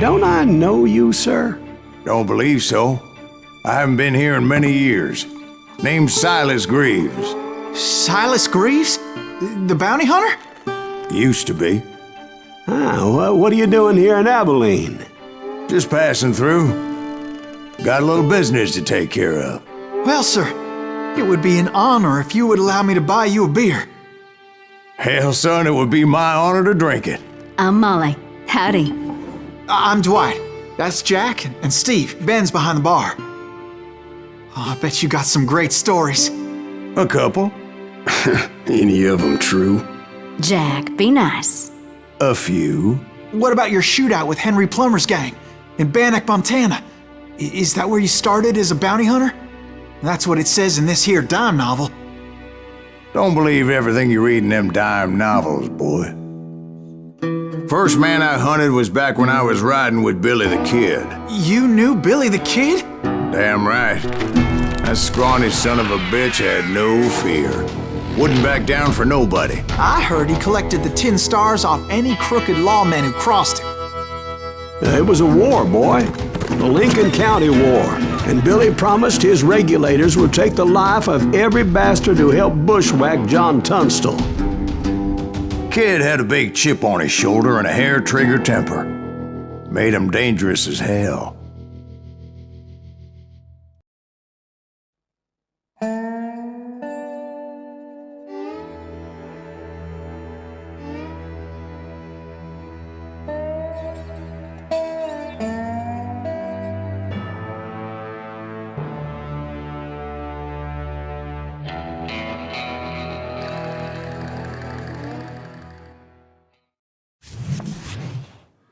Don't I know you, sir? Don't believe so. I haven't been here in many years. Name's Silas Greaves. Silas Greaves? The bounty hunter? Used to be. What are you doing here in Abilene? Just passing through. Got a little business to take care of. Well, sir, it would be an honor if you would allow me to buy you a beer. Hell, son, it would be my honor to drink it. I'm Molly. Howdy. I'm Dwight. That's Jack and Steve. Ben's behind the bar. Oh, I bet you got some great stories. A couple. Any of them true? Jack, be nice. A few. What about your shootout with Henry Plummer's gang in Bannock, Montana? Is that where you started as a bounty hunter? That's what it says in this here dime novel. Don't believe everything you read in them dime novels, boy. First man I hunted was back when I was riding with Billy the Kid. You knew Billy the Kid? Damn right. That scrawny son of a bitch had no fear. Wouldn't back down for nobody. I heard he collected the 10 stars off any crooked lawmen who crossed him. It was a war, boy. The Lincoln County War. And Billy promised his regulators would take the life of every bastard who helped bushwhack John Tunstall. Kid had a big chip on his shoulder and a hair-trigger temper. Made him dangerous as hell.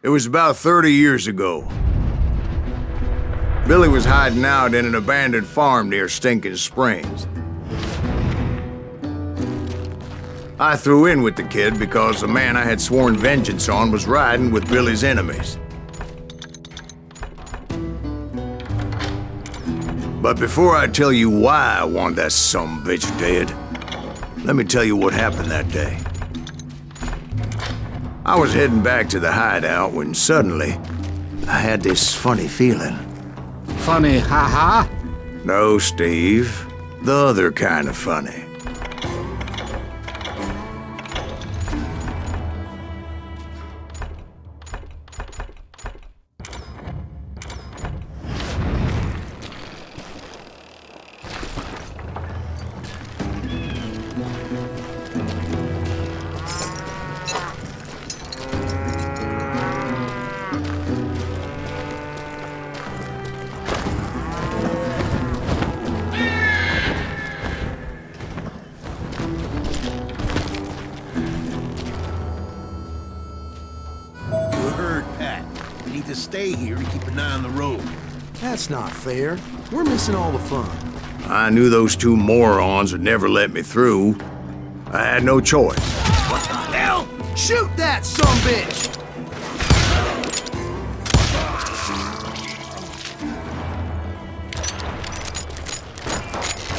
It was about 30 years ago. Billy was hiding out in an abandoned farm near Stinking Springs. I threw in with the kid because the man I had sworn vengeance on was riding with Billy's enemies. But before I tell you why I want that sumbitch dead, let me tell you what happened that day. I was heading back to the hideout when suddenly I had this funny feeling. Funny, ha-ha? No, Steve. The other kind of funny. Stay here and keep an eye on the road. That's not fair. We're missing all the fun. I knew those two morons would never let me through. I had no choice. What the hell? Shoot that sumbitch!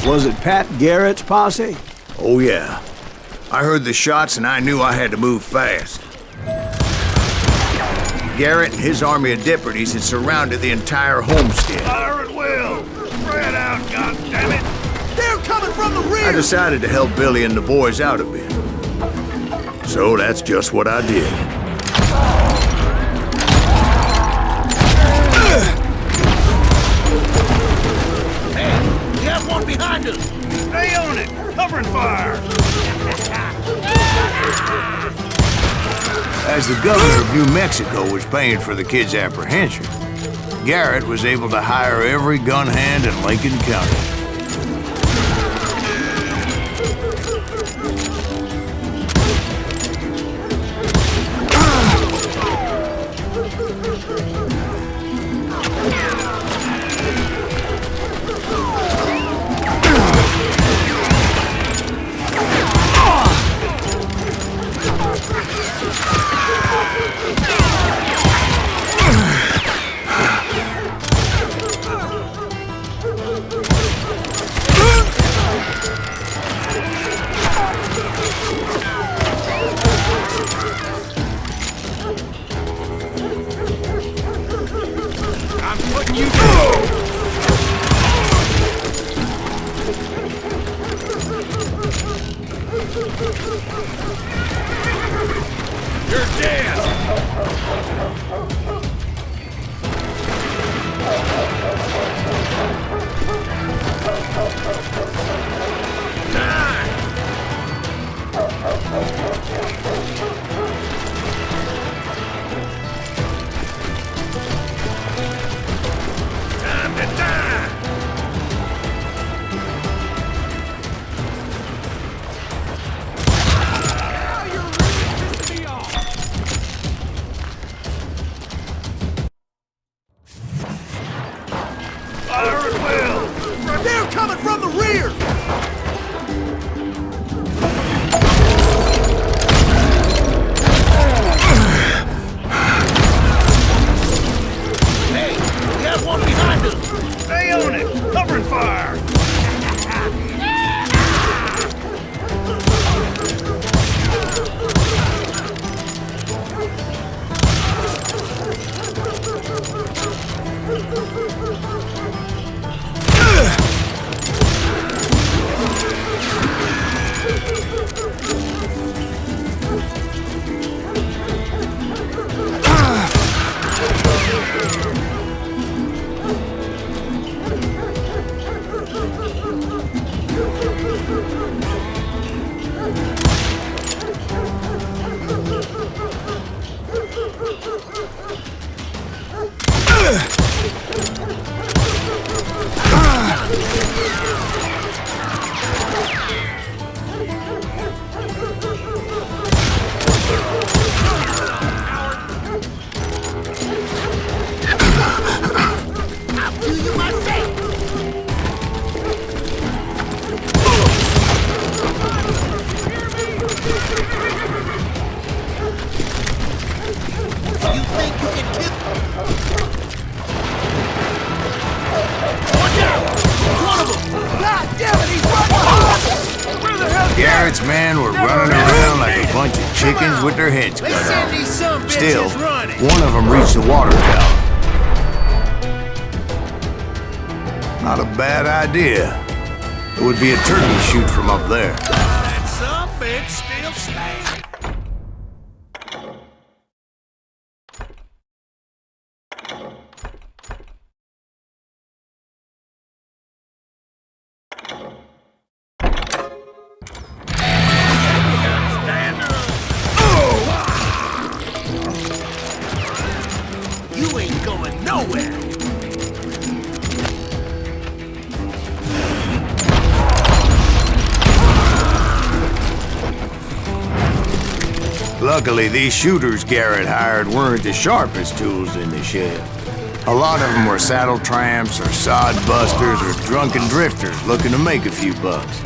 Was it Pat Garrett's posse? Oh yeah. I heard the shots and I knew I had to move fast. Garrett and his army of deputies had surrounded the entire homestead. Fire at will! Spread out, goddammit! They're coming from the rear! I decided to help Billy and the boys out a bit. So that's just what I did. Hey, we have one behind us! Stay on it! Covering fire! As the governor of New Mexico was paying for the kid's apprehension, Garrett was able to hire every gun hand in Lincoln County. Fire at will! They're coming from the rear! Hey, we got one behind us! Stay on it! Covering fire! Garrett's men were running around like a bunch of chickens with their heads cut off. These some bitches Still, running. one of them reached the water tower. Not a bad idea. It would be a turkey shoot from up there. That some bitch still standing! You ain't going nowhere! Luckily, these shooters Garrett hired weren't the sharpest tools in the shed. A lot of them were saddle tramps or sod busters or drunken drifters looking to make a few bucks.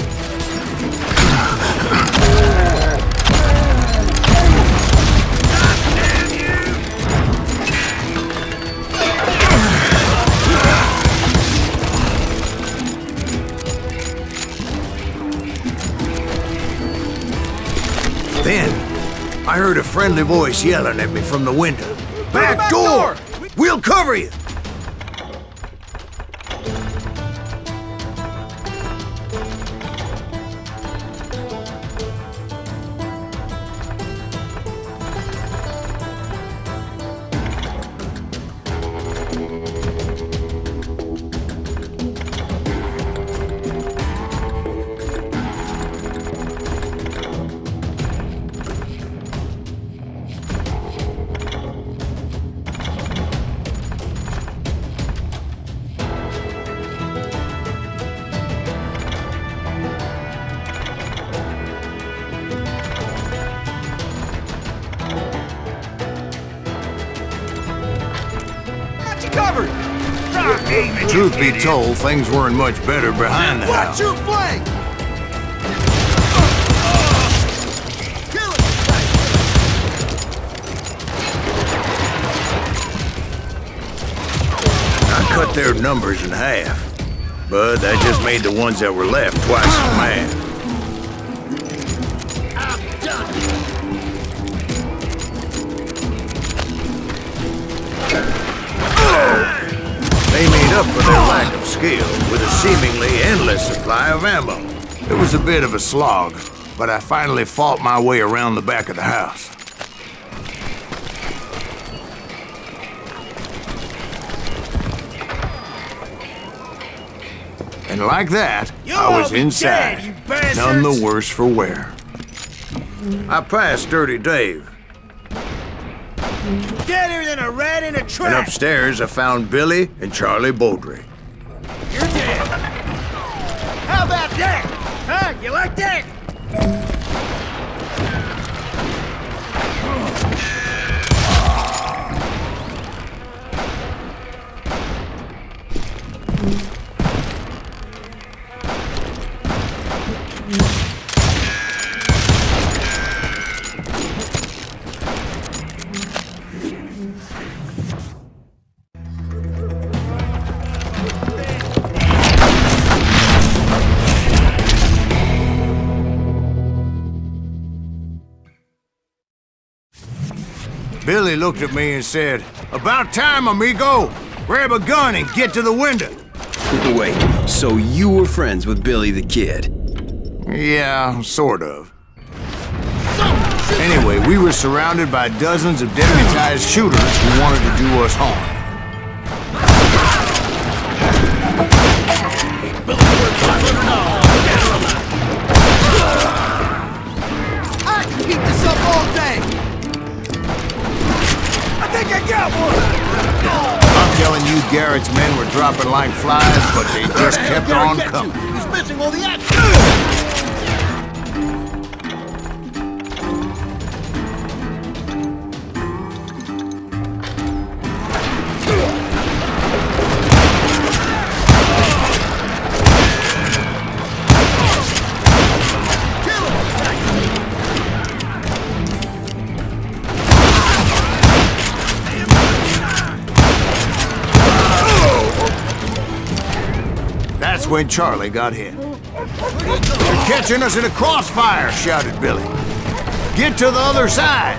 Then, I heard a friendly voice yelling at me from the window. Back door! We'll cover you! Covered! Truth be told, things weren't much better behind the Watch house. your flank! Kill I cut their numbers in half, but that just made the ones that were left twice as mad. They made up for their lack of skill with a seemingly endless supply of ammo. It was a bit of a slog, but I finally fought my way around the back of the house. And like that, I was inside, none the worse for wear. I passed Dirty Dave. Deader than a rat in a And trap! upstairs, I found Billy and Charlie Baldry. You're dead! How about that? Huh? You like that? Billy looked at me and said, "About time, amigo! Grab a gun and get to the window." Wait, so you were friends with Billy the Kid? Yeah, sort of. Anyway, we were surrounded by dozens of deputized shooters who wanted to do us harm. I can keep this up all day! I think I got one! I'm telling you, Garrett's men were dropping like flies, but they just kept on coming. He's missing all the action! That's when Charlie got hit. "They're catching us in a crossfire," shouted Billy. "Get to the other side!"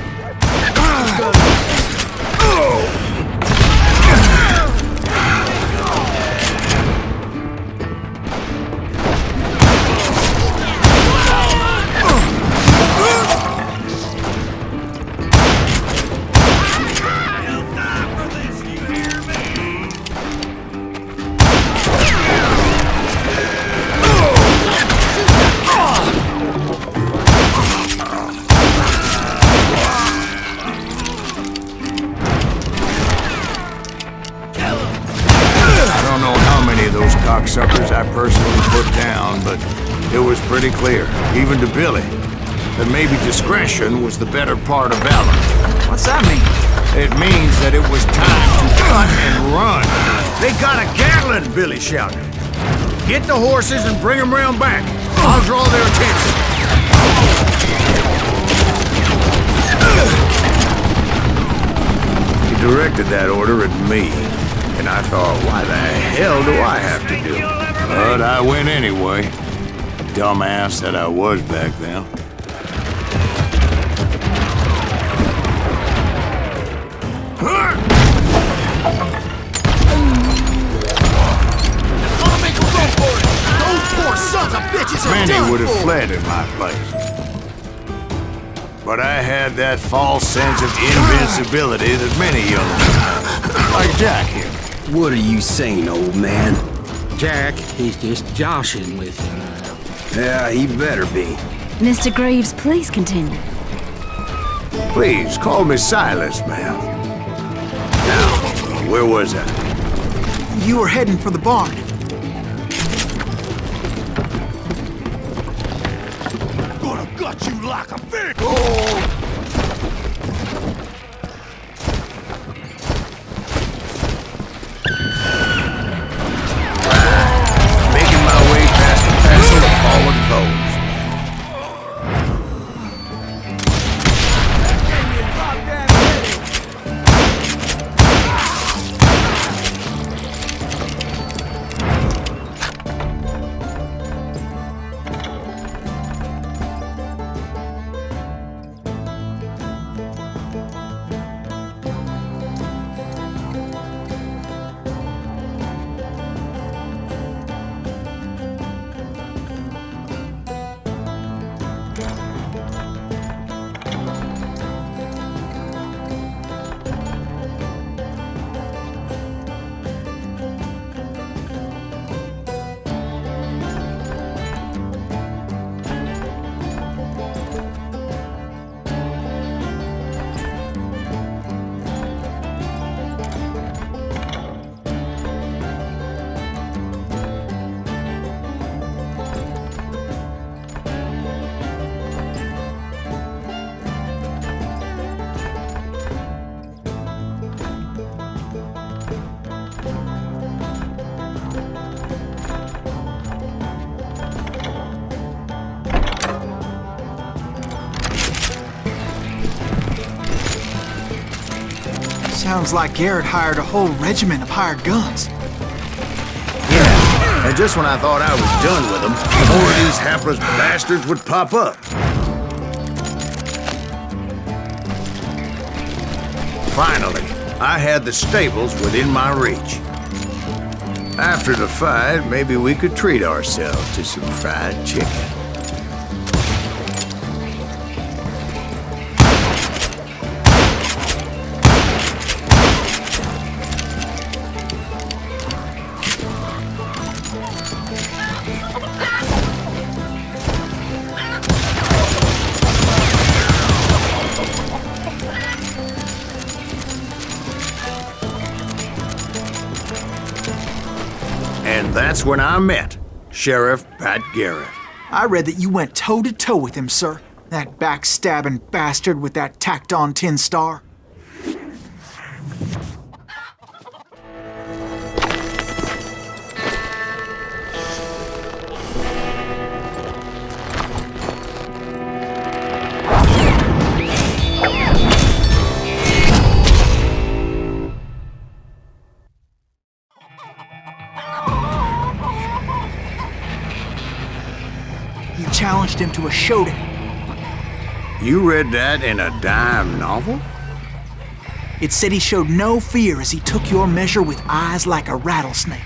I don't know how many of those cocksuckers I personally put down, but it was pretty clear, even to Billy, that maybe discretion was the better part of valor. What's that mean? It means that it was time to cut and run. "They got a Gatling," Billy shouted. "Get the horses and bring them round back. I'll draw their attention." He directed that order at me, and I thought, why the hell do I have to do it? But I went anyway. Dumbass that I was back then. I'll make them go for it! Those poor sons of bitches are Many done would have for. fled in my place. But I had that false sense of invincibility that many young men have. Like Jack here. What are you saying, old man? Jack, he's just joshing with him. Yeah, he better be. Mr. Greaves, please continue. Please, call me Silas, ma'am. Now, where was I? You were heading for the barn. Gonna gut you like a fish! Making my way past the passing of fallen foes. Sounds like Garrett hired a whole regiment of hired guns. Yeah, and just when I thought I was done with them, more of these hapless bastards would pop up. Finally, I had the stables within my reach. After the fight, maybe we could treat ourselves to some fried chicken. And that's when I met Sheriff Pat Garrett. I read that you went toe-to-toe with him, sir. That backstabbing bastard with that tacked-on tin star. You challenged him to a showdown. You read that in a dime novel? It said he showed no fear as he took your measure with eyes like a rattlesnake.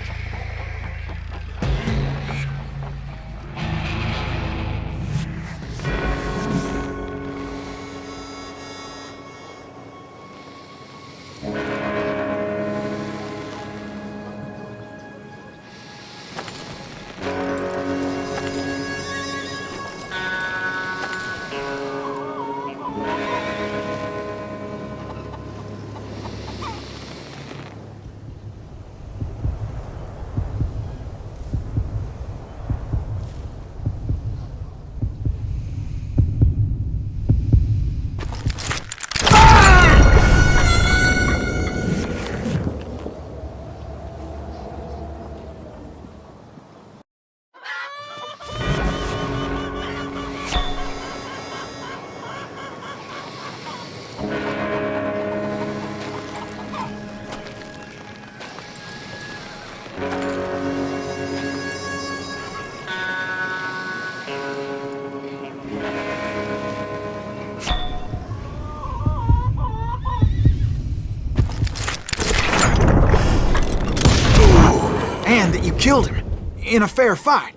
And that you killed him in a fair fight.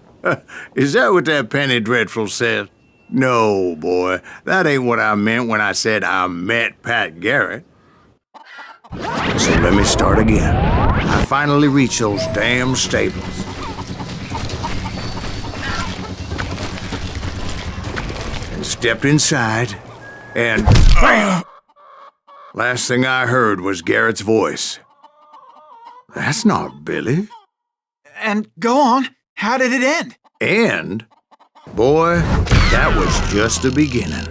Is that what that Penny Dreadful said? No, boy. That ain't what I meant when I said I met Pat Garrett. So let me start again. I finally reached those damn stables. And stepped inside, and last thing I heard was Garrett's voice. That's not Billy. And go on, how did it end? And, boy, that was just the beginning.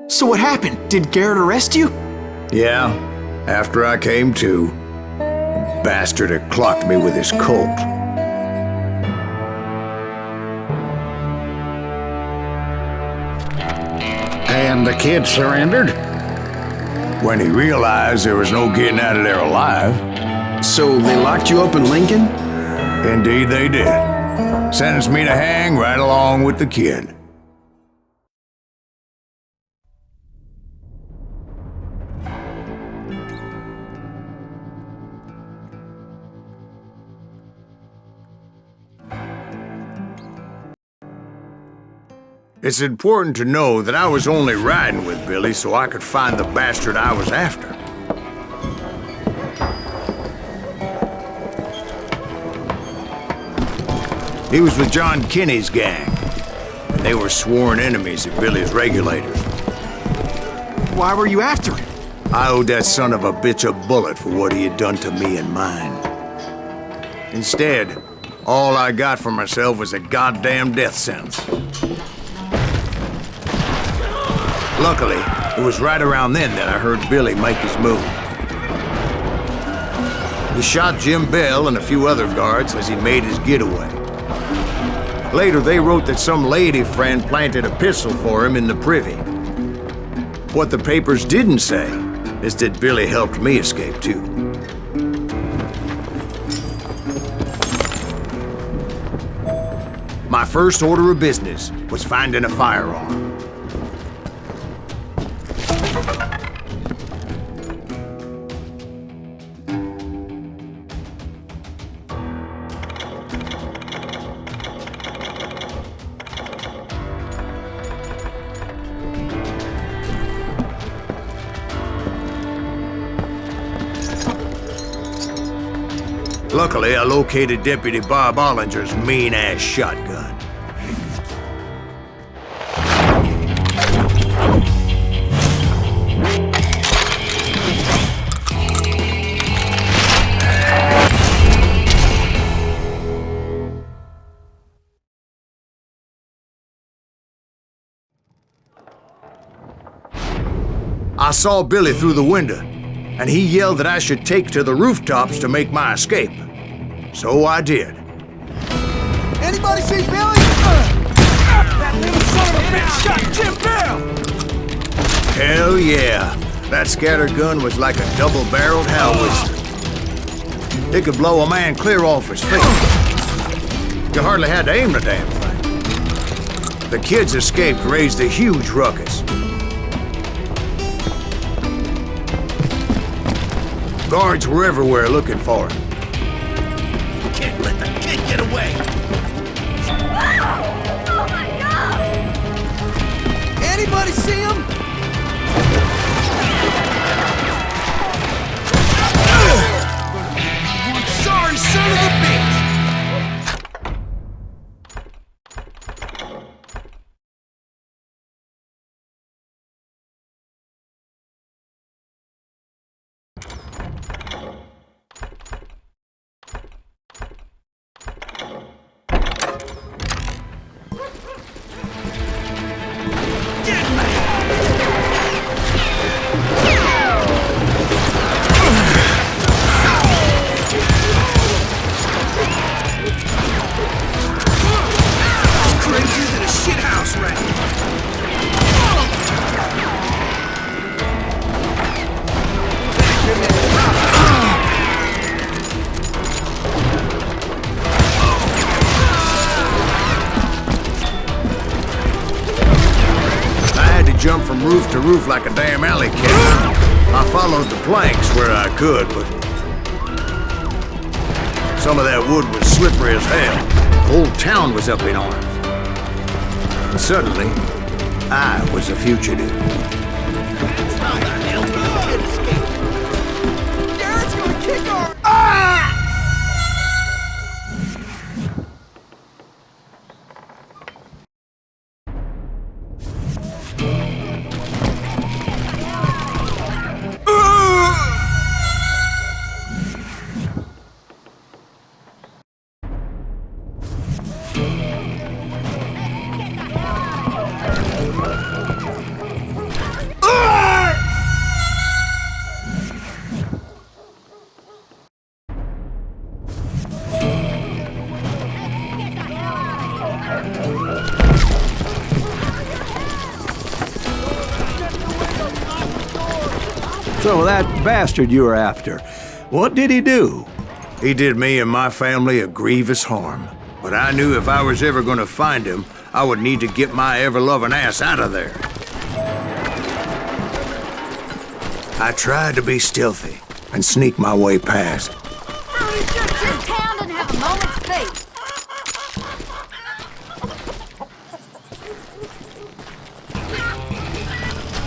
So what happened? Did Garrett arrest you? Yeah, after I came to, the bastard had clocked me with his Colt. And the kid surrendered? When he realized there was no getting out of there alive. So they locked you up in Lincoln? Indeed they did. Sentenced me to hang right along with the kid. It's important to know that I was only riding with Billy so I could find the bastard I was after. He was with John Kinney's gang, and they were sworn enemies of Billy's regulators. Why were you after him? I owed that son of a bitch a bullet for what he had done to me and mine. Instead, all I got for myself was a goddamn death sentence. Luckily, it was right around then that I heard Billy make his move. He shot Jim Bell and a few other guards as he made his getaway. Later, they wrote that some lady friend planted a pistol for him in the privy. What the papers didn't say is that Billy helped me escape, too. My first order of business was finding a firearm. Luckily, I located Deputy Bob Ollinger's mean-ass shotgun. I saw Billy through the window, and he yelled that I should take to the rooftops to make my escape. So I did. Anybody see Billy? That little son of a bitch shot Jim Bell! Hell yeah. That scattergun was like a double-barreled howitzer. It could blow a man clear off his feet. You hardly had to aim the damn thing. The kids escaped raised a huge ruckus. Guards were everywhere looking for him. Can't let that kid get away! Oh my god! Anybody see him? Sorry, son of a bitch! Jump from roof to roof like a damn alley cat. I followed the planks where I could, but some of that wood was slippery as hell. The whole town was up in arms. And suddenly, I was a fugitive. How the hell did the kid escape? Garrett's gonna kick our... So that bastard you were after, what did he do? He did me and my family a grievous harm. But I knew if I was ever gonna find him, I would need to get my ever-loving ass out of there. I tried to be stealthy and sneak my way past. This town doesn't have a moment's peace.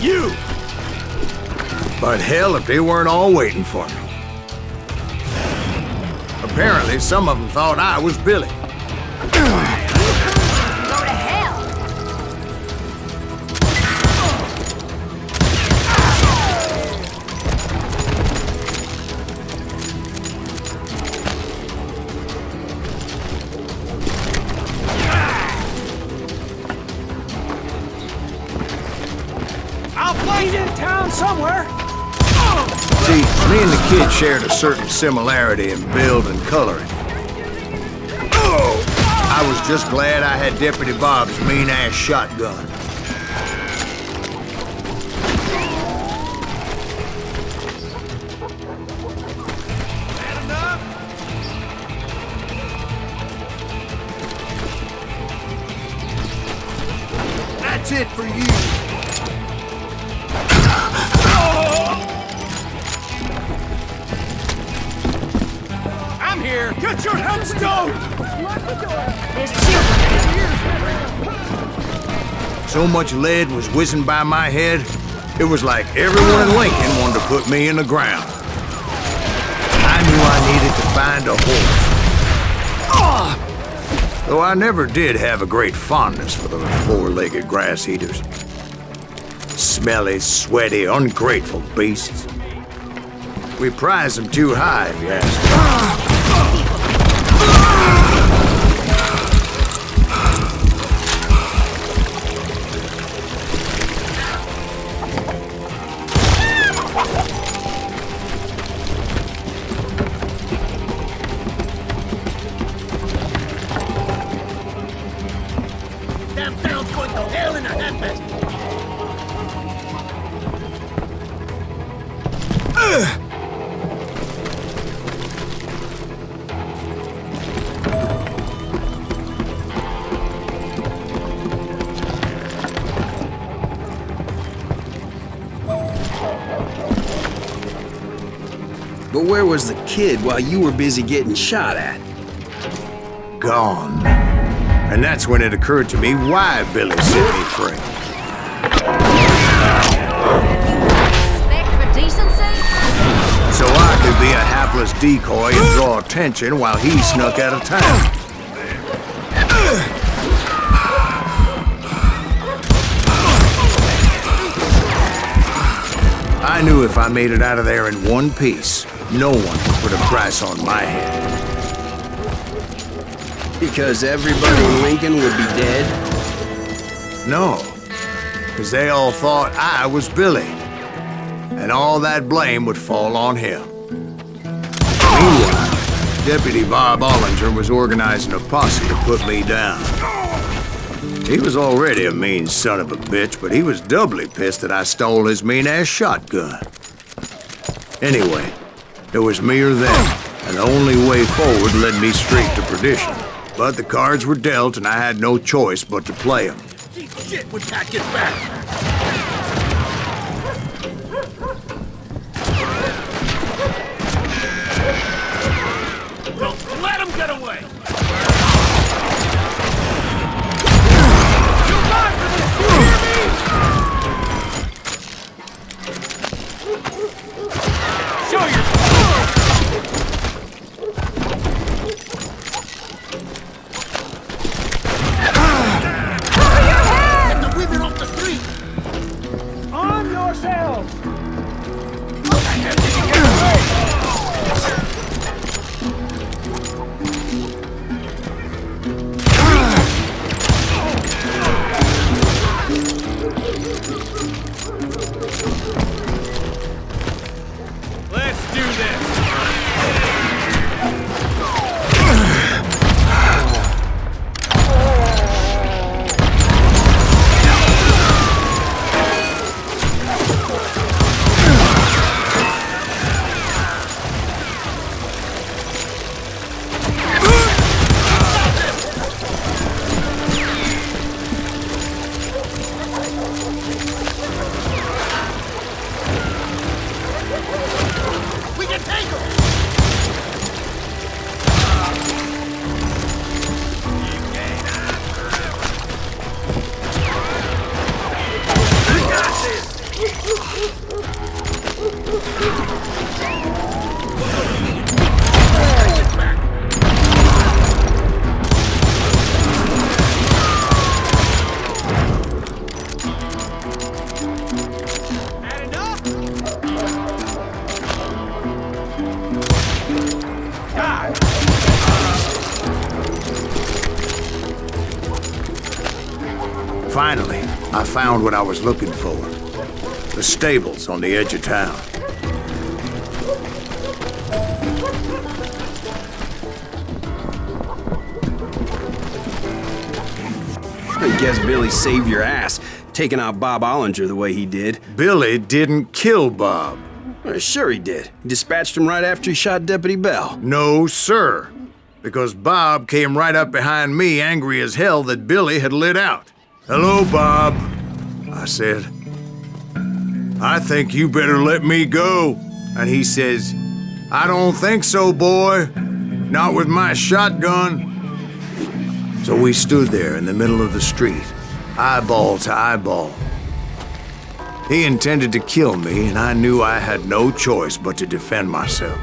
You! But hell, if they weren't all waiting for me. Apparently, some of them thought I was Billy. Go to hell. somewhere. See, me and the kid shared a certain similarity in build and coloring. I was just glad I had Deputy Bob's mean-ass shotgun. That's it for you. I'm here. Get your headstone. There's children. So much lead was whizzing by my head, it was like everyone in Lincoln wanted to put me in the ground. I knew I needed to find a horse. Though I never did have a great fondness for those four-legged grass eaters. Smelly, sweaty, ungrateful beasts. We prize them too high, if you ask me. But where was the kid while you were busy getting shot at? Gone. And that's when it occurred to me why Billy set me free. Respect for decency? So I could be a hapless decoy and draw attention while he snuck out of town. I knew if I made it out of there in one piece, no one would put a price on my head. Because everybody in Lincoln would be dead? No, because they all thought I was Billy, and all that blame would fall on him. Meanwhile, Deputy Bob Ollinger was organizing a posse to put me down. He was already a mean son of a bitch, but he was doubly pissed that I stole his mean-ass shotgun. Anyway, it was me or them, and the only way forward led me straight to perdition. But the cards were dealt, and I had no choice but to play them. Shit when Pat gets back. Don't let him get away. Show your Get the women off the street! Arm yourselves. Let's do this! We can take him! We got this! Had enough? God! Finally, I found what I was looking for. The stables on the edge of town. I guess Billy saved your ass, taking out Bob Ollinger the way he did. Billy didn't kill Bob. Well, sure he did. He dispatched him right after he shot Deputy Bell. No, sir. Because Bob came right up behind me, angry as hell that Billy had lit out. "Hello, Bob," I said. "I think you better let me go." And he says, "I don't think so, boy. Not with my shotgun." So we stood there in the middle of the street, eyeball to eyeball. He intended to kill me, and I knew I had no choice but to defend myself.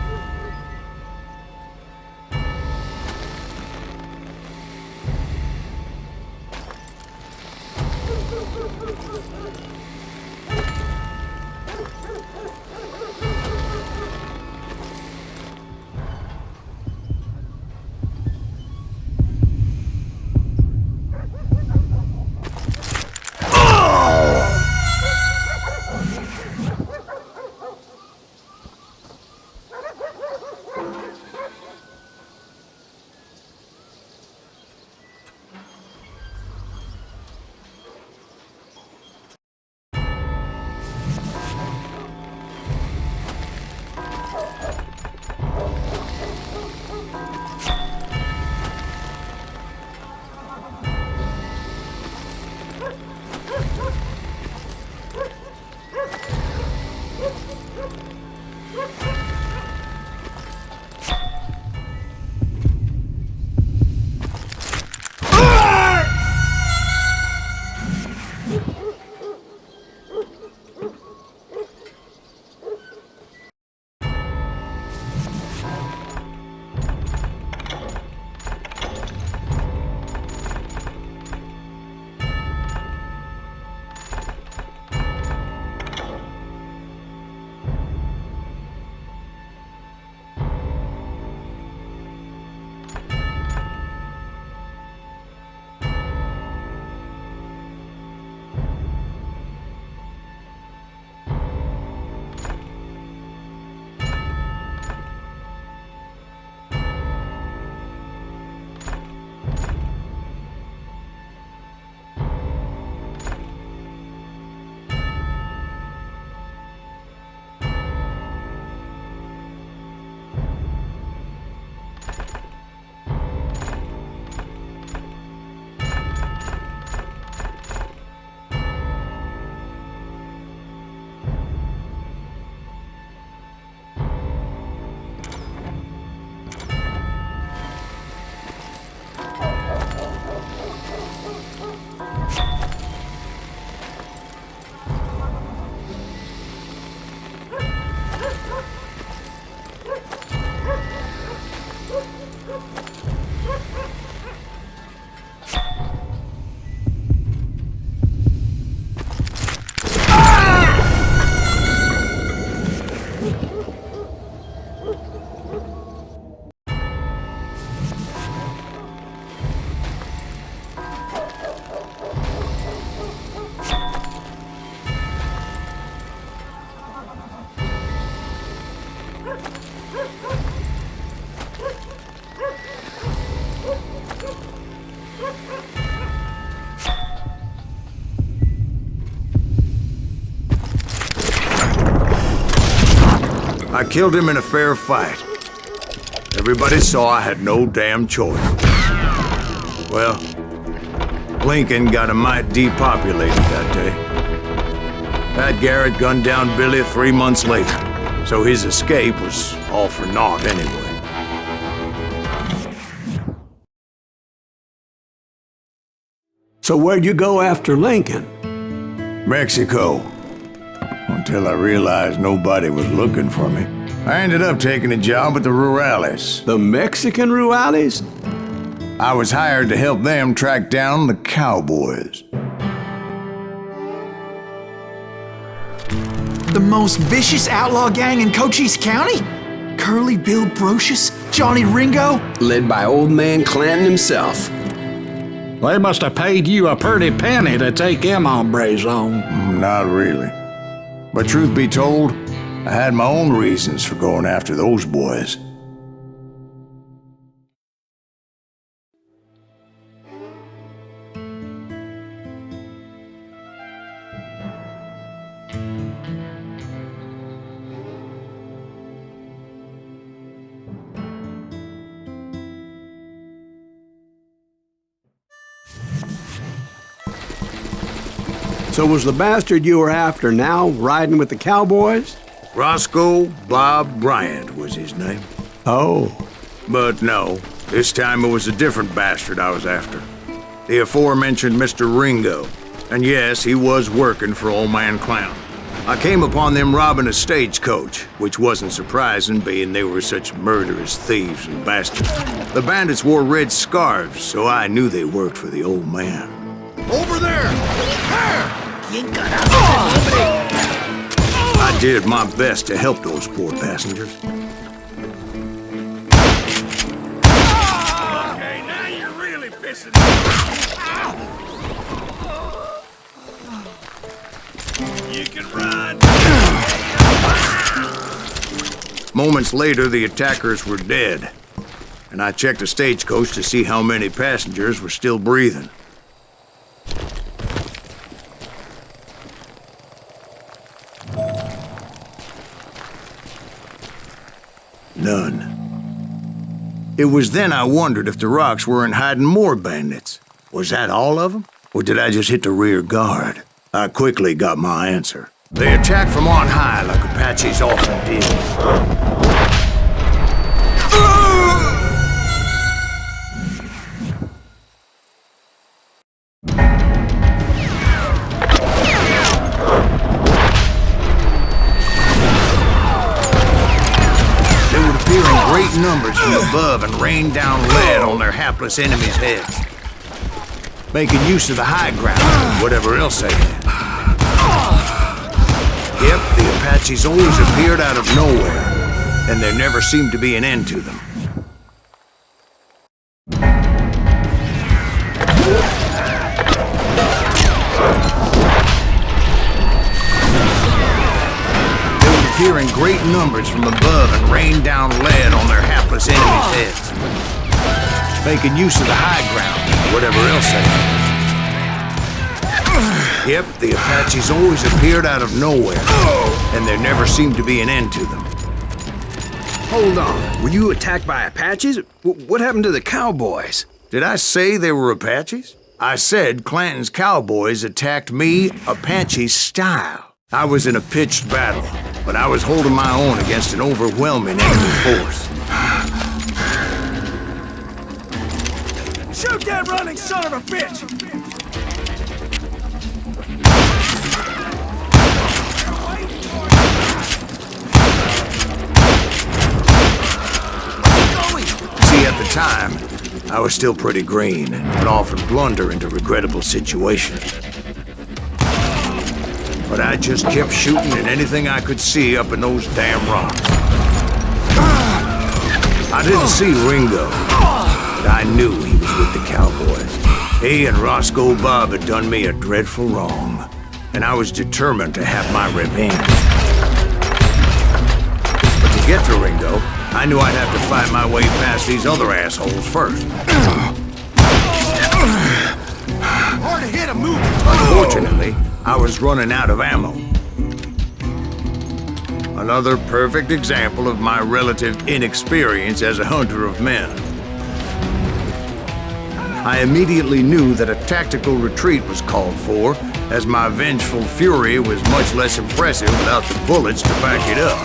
I killed him in a fair fight. Everybody saw I had no damn choice. Well, Lincoln got a mite depopulated that day. Pat Garrett gunned down Billy 3 months later, so his escape was all for naught anyway. So where'd you go after Lincoln? Mexico. Until I realized nobody was looking for me. I ended up taking a job at the Rurales. The Mexican Rurales? I was hired to help them track down the cowboys. The most vicious outlaw gang in Cochise County? Curly Bill Brocious? Johnny Ringo? Led by old man Clanton himself. They must have paid you a pretty penny to take them hombres on. Not really. But truth be told, I had my own reasons for going after those boys. So was the bastard you were after now riding with the cowboys? Roscoe Bob Bryant was his name. Oh. But no, this time it was a different bastard I was after. The aforementioned Mr. Ringo. And yes, he was working for Old Man Clown. I came upon them robbing a stagecoach, which wasn't surprising, being they were such murderous thieves and bastards. The bandits wore red scarves, so I knew they worked for the old man. Over there! I did my best to help those poor passengers. Okay, now you're really pissing me off. You can run! Moments later, the attackers were dead, and I checked the stagecoach to see how many passengers were still breathing. None. It was then I wondered if the rocks weren't hiding more bandits. Was that all of them? Or did I just hit the rear guard? I quickly got my answer. They attacked from on high like Apaches often did. Great numbers from above and rained down lead on their hapless enemies' heads, making use of the high ground and whatever else they had. Yep, the Apaches always appeared out of nowhere, and there never seemed to be an end to them. Appear in great numbers from above and rain down lead on their hapless enemies' heads, making use of the high ground and whatever else they had. Yep, the Apaches always appeared out of nowhere, and there never seemed to be an end to them. Hold on. Were you attacked by Apaches? What happened to the cowboys? Did I say they were Apaches? I said Clanton's cowboys attacked me Apache style. I was in a pitched battle, but I was holding my own against an overwhelming enemy force. Shoot that running son of a bitch! See, at the time, I was still pretty green and would often blunder into regrettable situations. But I just kept shooting at anything I could see up in those damn rocks. I didn't see Ringo, but I knew he was with the cowboys. He and Roscoe Bob had done me a dreadful wrong, and I was determined to have my revenge. But to get to Ringo, I knew I'd have to fight my way past these other assholes first. Hard to hit a move. Unfortunately, I was running out of ammo. Another perfect example of my relative inexperience as a hunter of men. I immediately knew that a tactical retreat was called for, as my vengeful fury was much less impressive without the bullets to back it up.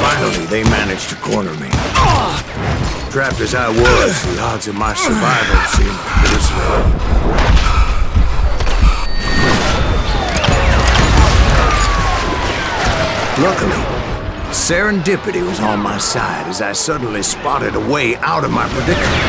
Finally, they managed to corner me. Trapped as I was, the odds of my survival seemed pretty slim. Luckily, serendipity was on my side as I suddenly spotted a way out of my predicament.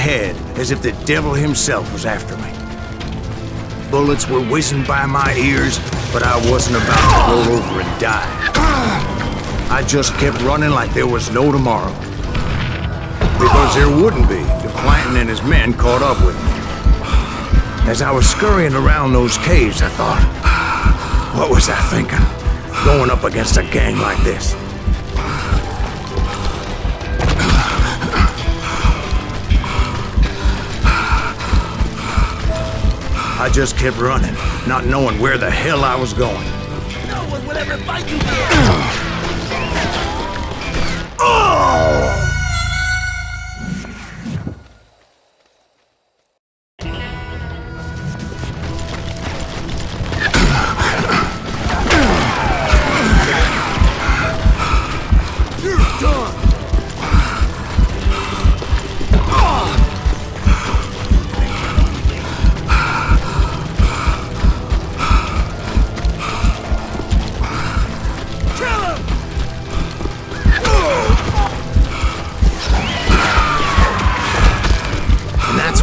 head as if the devil himself was after me. Bullets were whizzing by my ears, but I wasn't about to roll over and die. I just kept running like there was no tomorrow. Because there wouldn't be if Clanton and his men caught up with me. As I was scurrying around those caves, I thought, what was I thinking? Going up against a gang like this. I just kept running, not knowing where the hell I was going. No one will ever fight you here. Oh!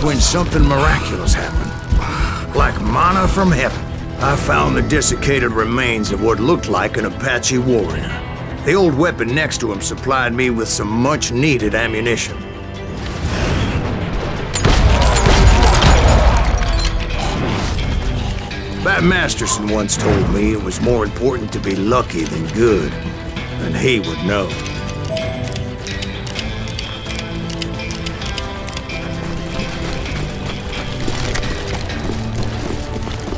When something miraculous happened. Like manna from heaven, I found the desiccated remains of what looked like an Apache warrior. The old weapon next to him supplied me with some much-needed ammunition. Bat Masterson once told me it was more important to be lucky than good, and he would know.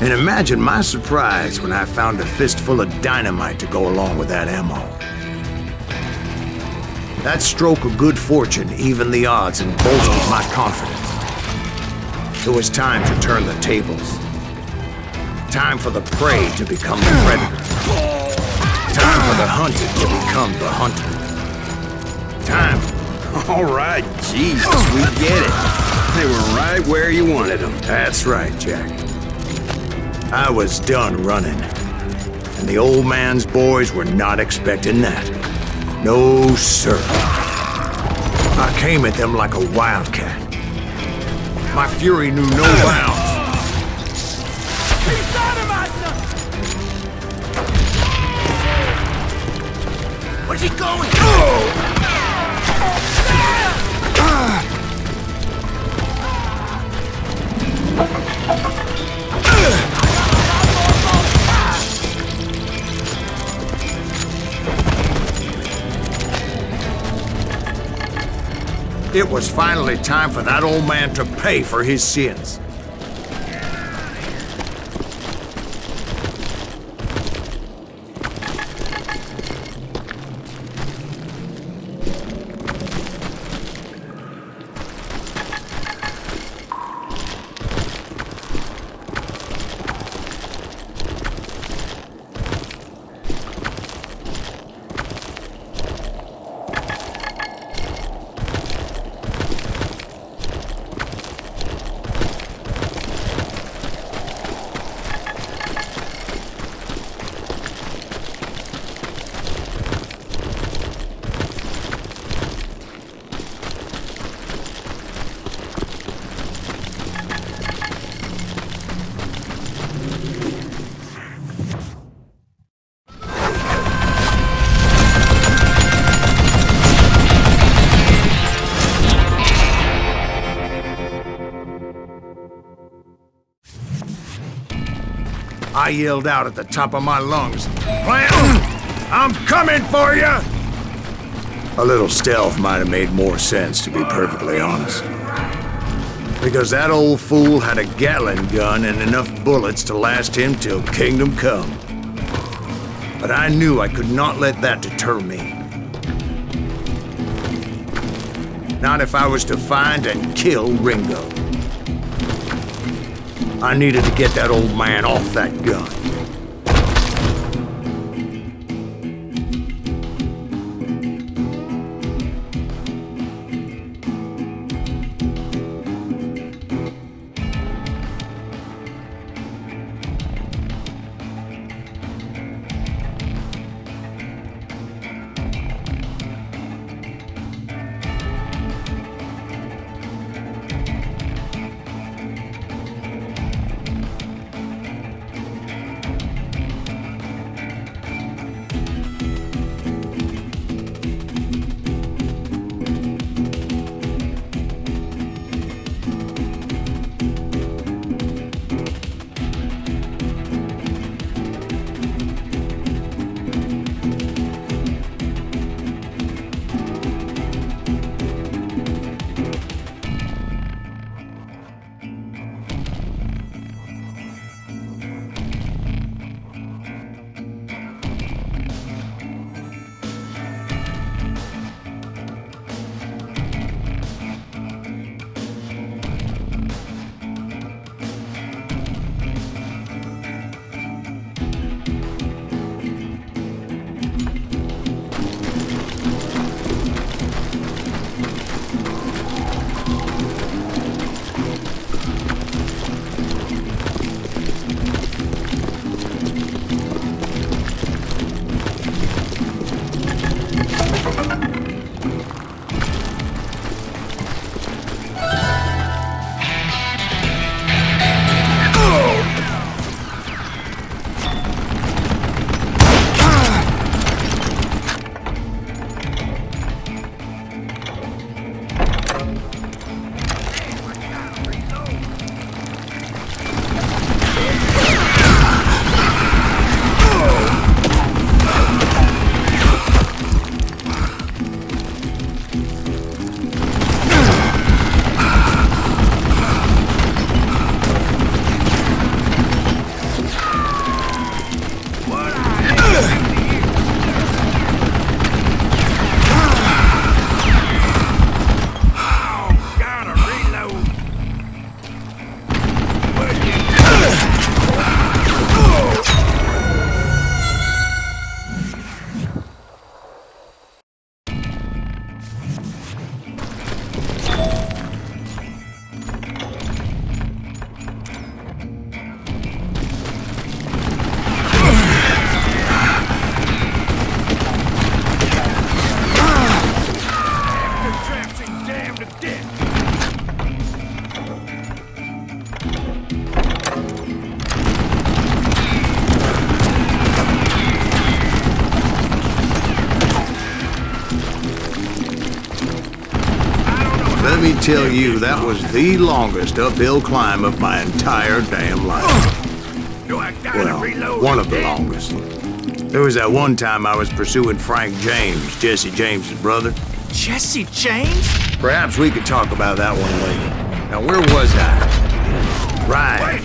And imagine my surprise when I found a fistful of dynamite to go along with that ammo. That stroke of good fortune evened the odds and bolstered my confidence. It was time to turn the tables. Time for the prey to become the predator. Time for the hunted to become the hunter. Time. All right, Jesus, we get it. They were right where you wanted them. That's right, Jack. I was done running, and the old man's boys were not expecting that. No, sir. I came at them like a wildcat. My fury knew no bounds. He's dynamite! Where's he going? It was finally time for that old man to pay for his sins. I yelled out at the top of my lungs, "Clanton, I'm coming for you!" A little stealth might have made more sense, to be perfectly honest. Because that old fool had a Gatling gun and enough bullets to last him till kingdom come. But I knew I could not let that deter me. Not if I was to find and kill Ringo. I needed to get that old man off that gun. let me tell you, that was the longest uphill climb of my entire damn life. Well, one of the longest. There was that one time I was pursuing Frank James, Jesse James's brother. Jesse James? Perhaps we could talk about that one later. Now, where was I? Right.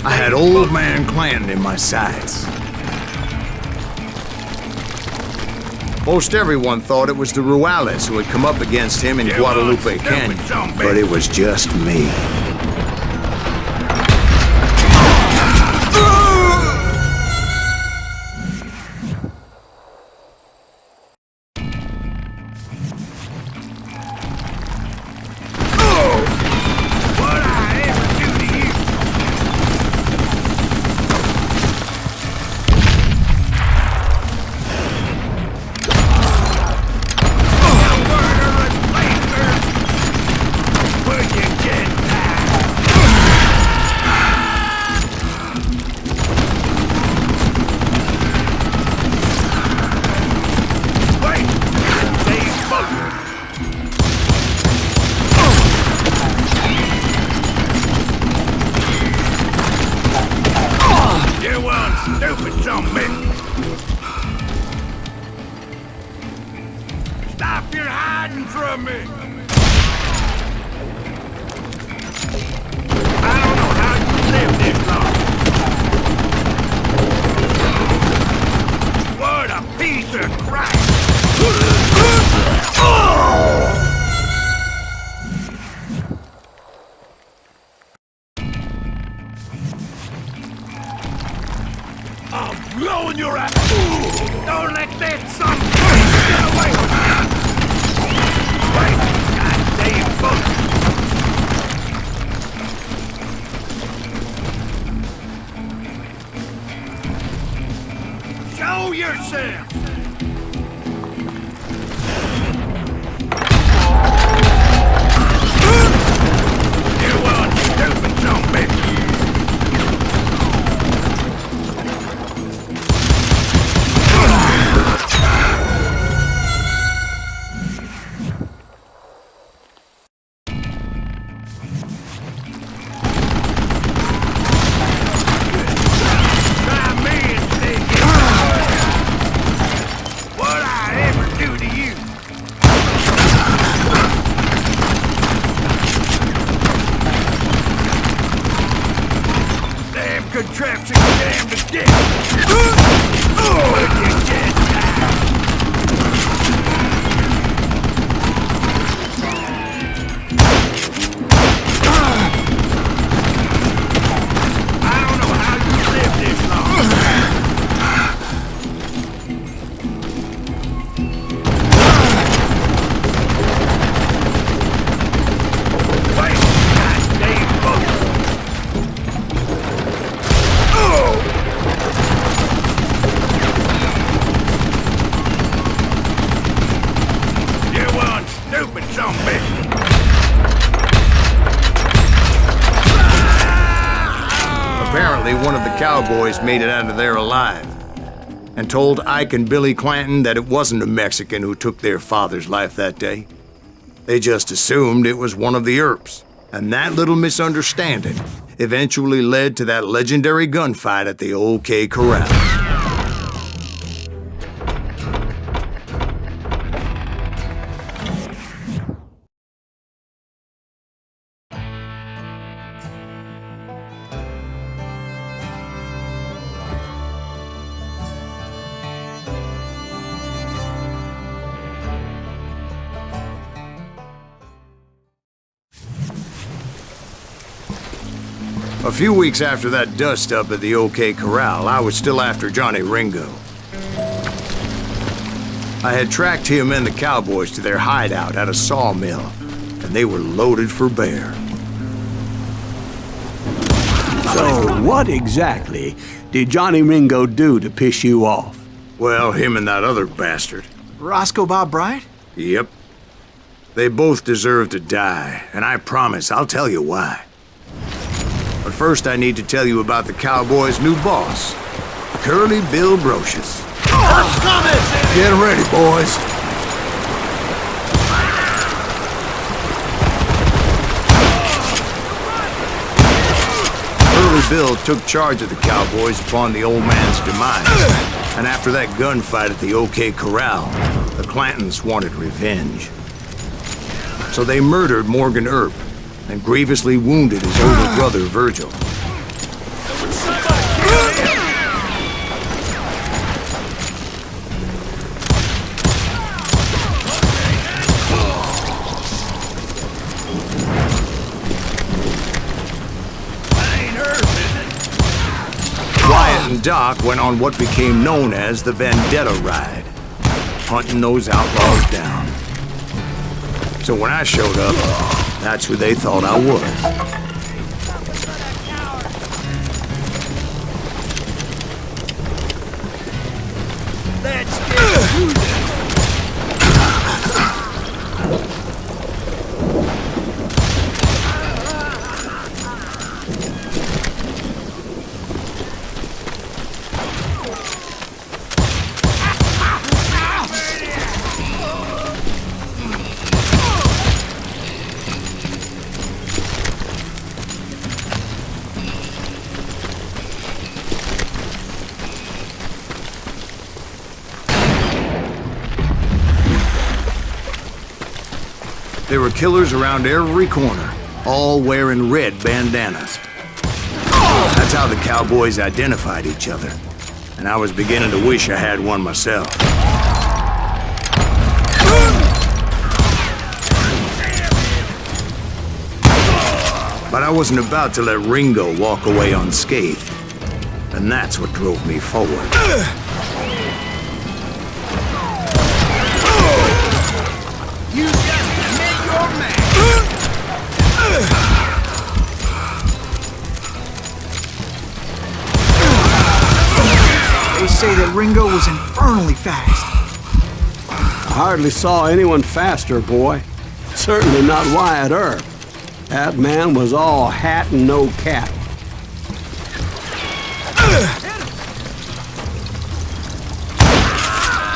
I had old man Clanton in my sights. Most everyone thought it was the Ruales who had come up against him in Guadalupe Canyon, but it was just me. Stop your hiding from me! I don't know how you live this long. What a piece of crap! I'm blowing your ass! Don't let that son get away from me! Wait! Goddamn book! Show yourself! You want stupid zombie! Contraption jammed again! I don't know how you live this long! Wait! Goddamn boat! Stupid zombie! Apparently, one of the cowboys made it out of there alive and told Ike and Billy Clanton that it wasn't a Mexican who took their father's life that day. They just assumed it was one of the Earps, and that little misunderstanding eventually led to that legendary gunfight at the OK Corral. A few weeks after that dust-up at the OK Corral, I was still after Johnny Ringo. I had tracked him and the cowboys to their hideout at a sawmill, and they were loaded for bear. So what exactly did Johnny Ringo do to piss you off? Well, him and that other bastard. Roscoe Bob Bryant? Yep. They both deserve to die, and I promise I'll tell you why. But first I need to tell you about the Cowboys' new boss, Curly Bill Brocious. Get ready, boys. Bill took charge of the cowboys upon the old man's demise. And after that gunfight at the OK Corral, the Clantons wanted revenge. So they murdered Morgan Earp and grievously wounded his older brother, Virgil. Wyatt and Doc went on what became known as the Vendetta Ride, hunting those outlaws down. So when I showed up, that's who they thought I was. There were killers around every corner, all wearing red bandanas. That's how the cowboys identified each other, and I was beginning to wish I had one myself. But I wasn't about to let Ringo walk away unscathed, and that's what drove me forward. They say that Ringo was infernally fast. I hardly saw anyone faster, boy. Certainly not Wyatt Earp. That man was all hat and no cap.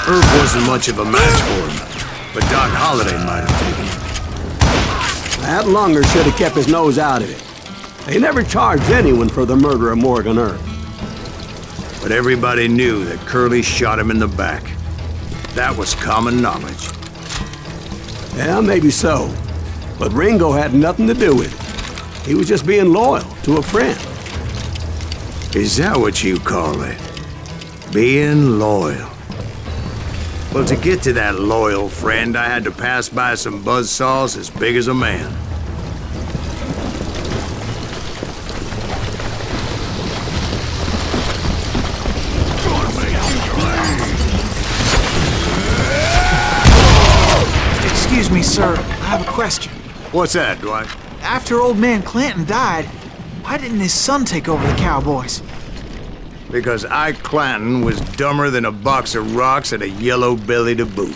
Earp wasn't much of a match for him, but Doc Holliday might have taken him. That lunger should have kept his nose out of it. They never charged anyone for the murder of Morgan Earp. But everybody knew that Curly shot him in the back. That was common knowledge. Yeah, maybe so. But Ringo had nothing to do with it. He was just being loyal to a friend. Is that what you call it? Being loyal? Well, to get to that loyal friend, I had to pass by some buzzsaws as big as a man. Excuse me, sir. I have a question. What's that, Dwight? After old man Clanton died, why didn't his son take over the cowboys? Because Ike Clanton was dumber than a box of rocks and a yellow belly to boot.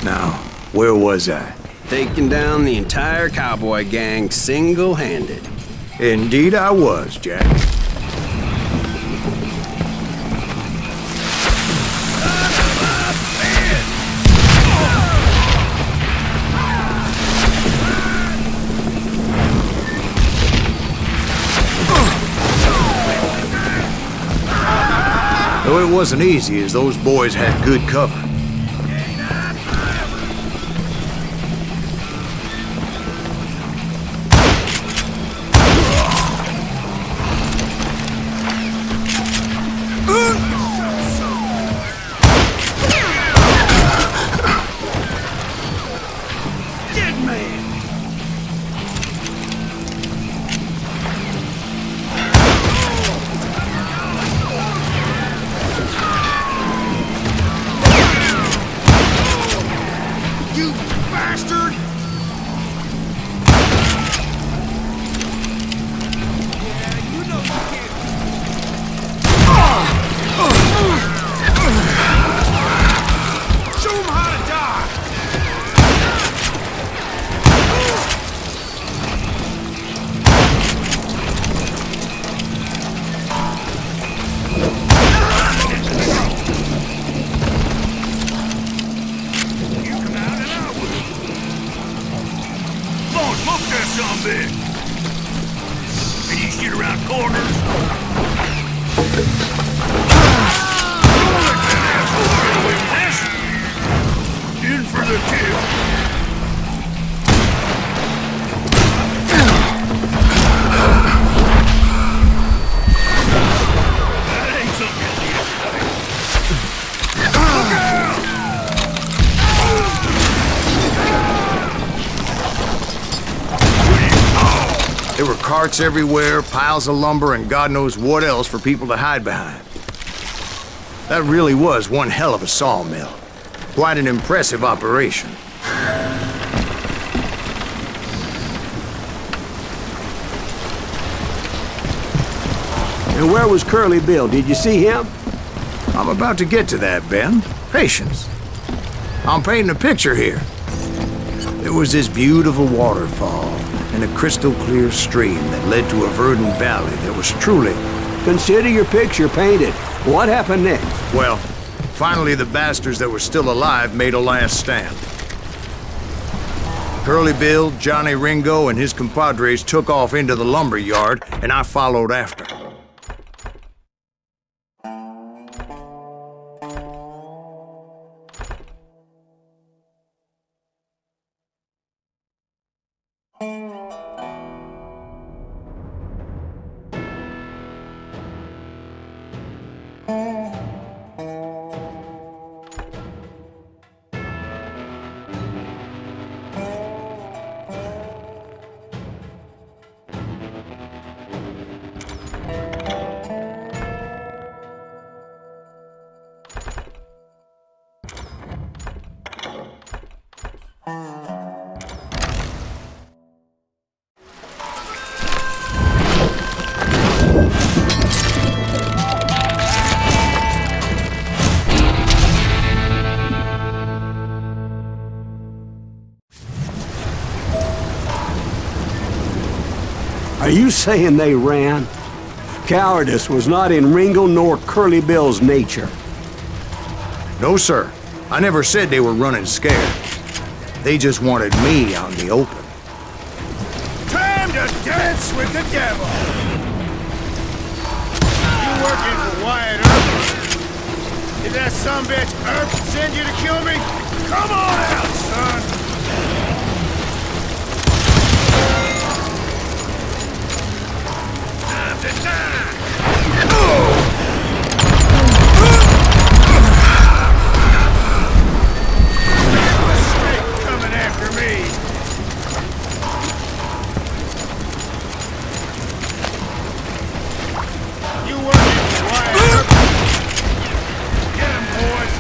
Now, where was I? Taking down the entire cowboy gang single-handed. Indeed I was, Jack. Though it wasn't easy, as those boys had good cover. There were carts everywhere, piles of lumber, and God knows what else for people to hide behind. That really was one hell of a sawmill. Quite an impressive operation. And where was Curly Bill? Did you see him? I'm about to get to that, Ben. Patience. I'm painting a picture here. There was this beautiful waterfall and a crystal clear stream that led to a verdant valley that was truly... Consider your picture painted. What happened next? Well, finally the bastards that were still alive made a last stand. Curly Bill, Johnny Ringo, and his compadres took off into the lumber yard, and I followed after. Are you saying they ran? Cowardice was not in Ringo nor Curly Bill's nature. No, sir. I never said they were running scared. They just wanted me out in the open. Time to dance with the devil! You working for Wyatt Earp? Did that sumbitch Earp send you to kill me? Come on out, son! Time to die! Snake coming after me! You working for Wyatt Earp? Get him, boys!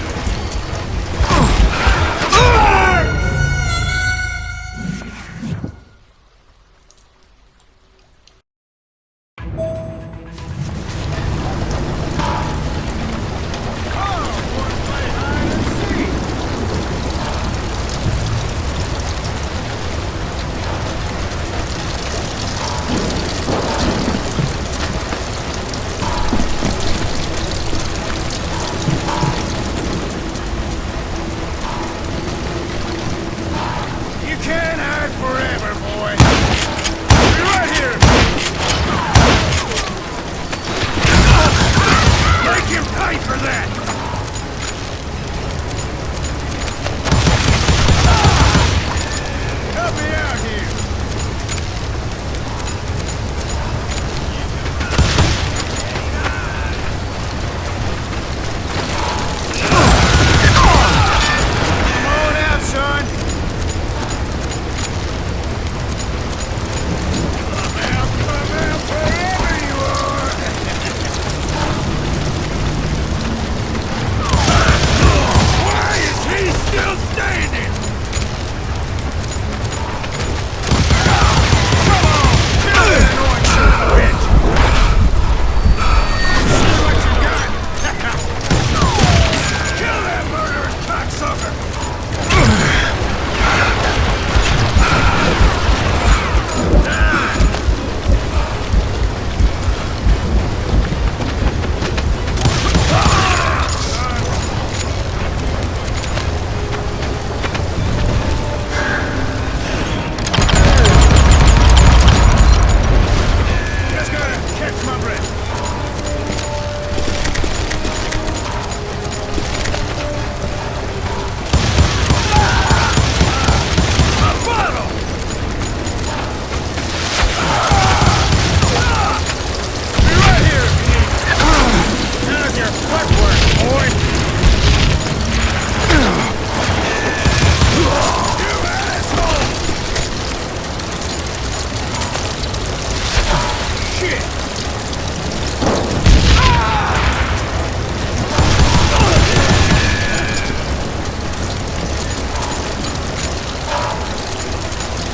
shit!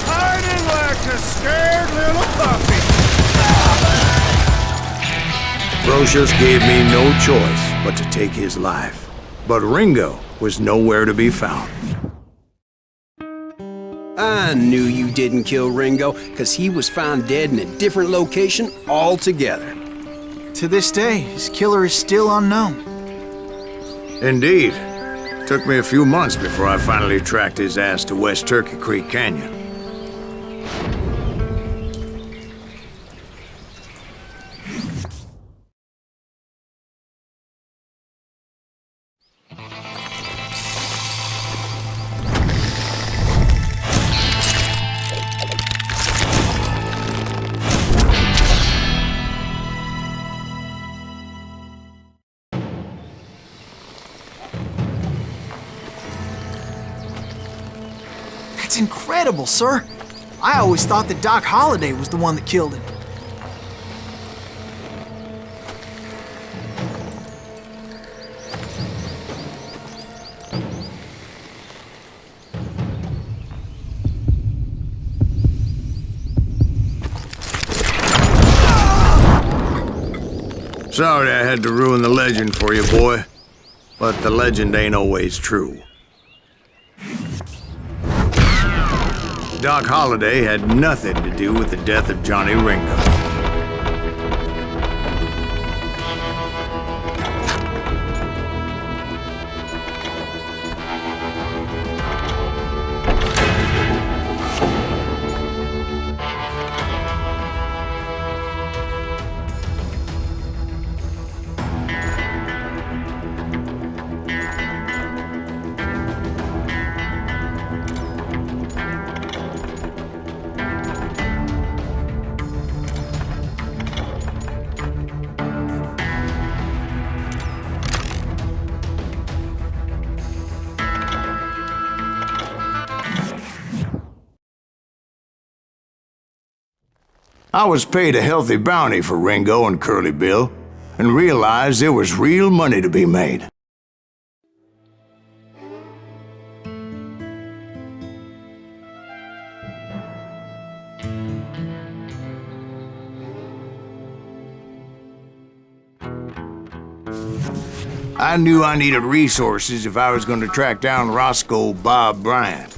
Hiding like a scared little puppy. Brocious gave me no choice but to take his life. But Ringo was nowhere to be found. I knew you didn't kill Ringo, because he was found dead in a different location altogether. To this day, his killer is still unknown. Indeed. Took me a few months before I finally tracked his ass to West Turkey Creek Canyon. That's incredible, sir. I always thought that Doc Holliday was the one that killed him. Sorry I had to ruin the legend for you, boy. But the legend ain't always true. Doc Holliday had nothing to do with the death of Johnny Ringo. I was paid a healthy bounty for Ringo and Curly Bill, and realized there was real money to be made. I knew I needed resources if I was going to track down Roscoe Bob Bryant.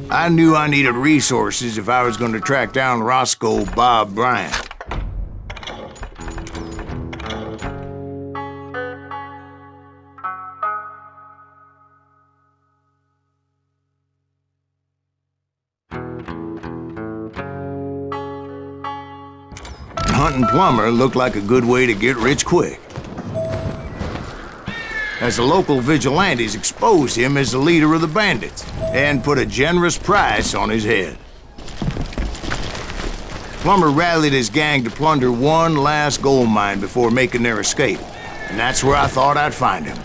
I knew I needed resources if I was going to track down Roscoe Bob Bryant. Hunting Plummer looked like a good way to get rich quick, as the local vigilantes exposed him as the leader of the bandits and put a generous price on his head. Plummer rallied his gang to plunder one last gold mine before making their escape, and that's where I thought I'd find him.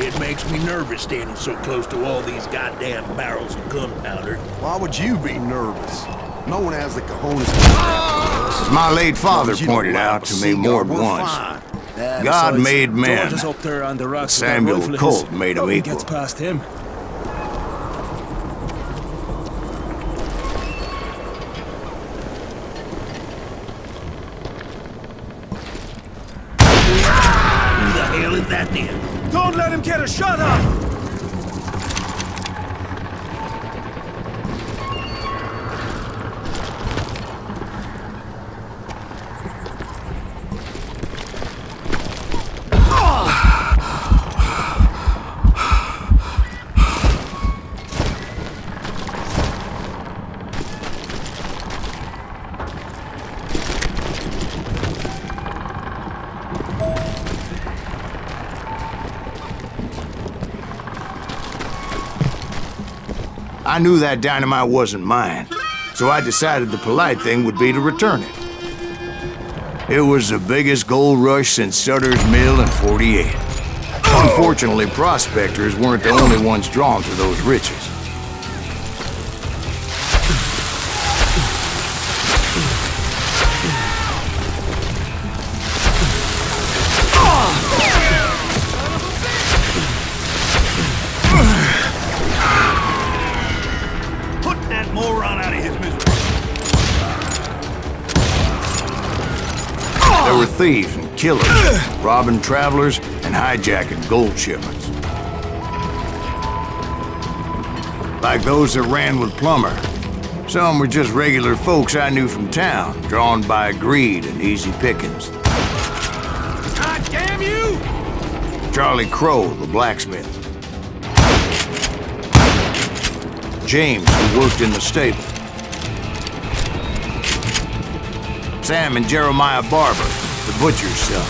It makes me nervous standing so close to all these goddamn barrels of gunpowder. Why would you be nervous? No one has the cojones As my late father pointed out to me more than once, God made men. Samuel Colt made them equal. Gets past him. Who the hell is that then? Don't let him get a shot up! I knew that dynamite wasn't mine, so I decided the polite thing would be to return it. It was the biggest gold rush since Sutter's Mill in '48. Unfortunately, prospectors weren't the only ones drawn to those riches. There were thieves and killers, robbing travelers and hijacking gold shipments. Like those that ran with Plummer. Some were just regular folks I knew from town, drawn by greed and easy pickings. God damn you! Charlie Crow, the blacksmith. James, who worked in the stable. Sam and Jeremiah Barber, the butcher's son.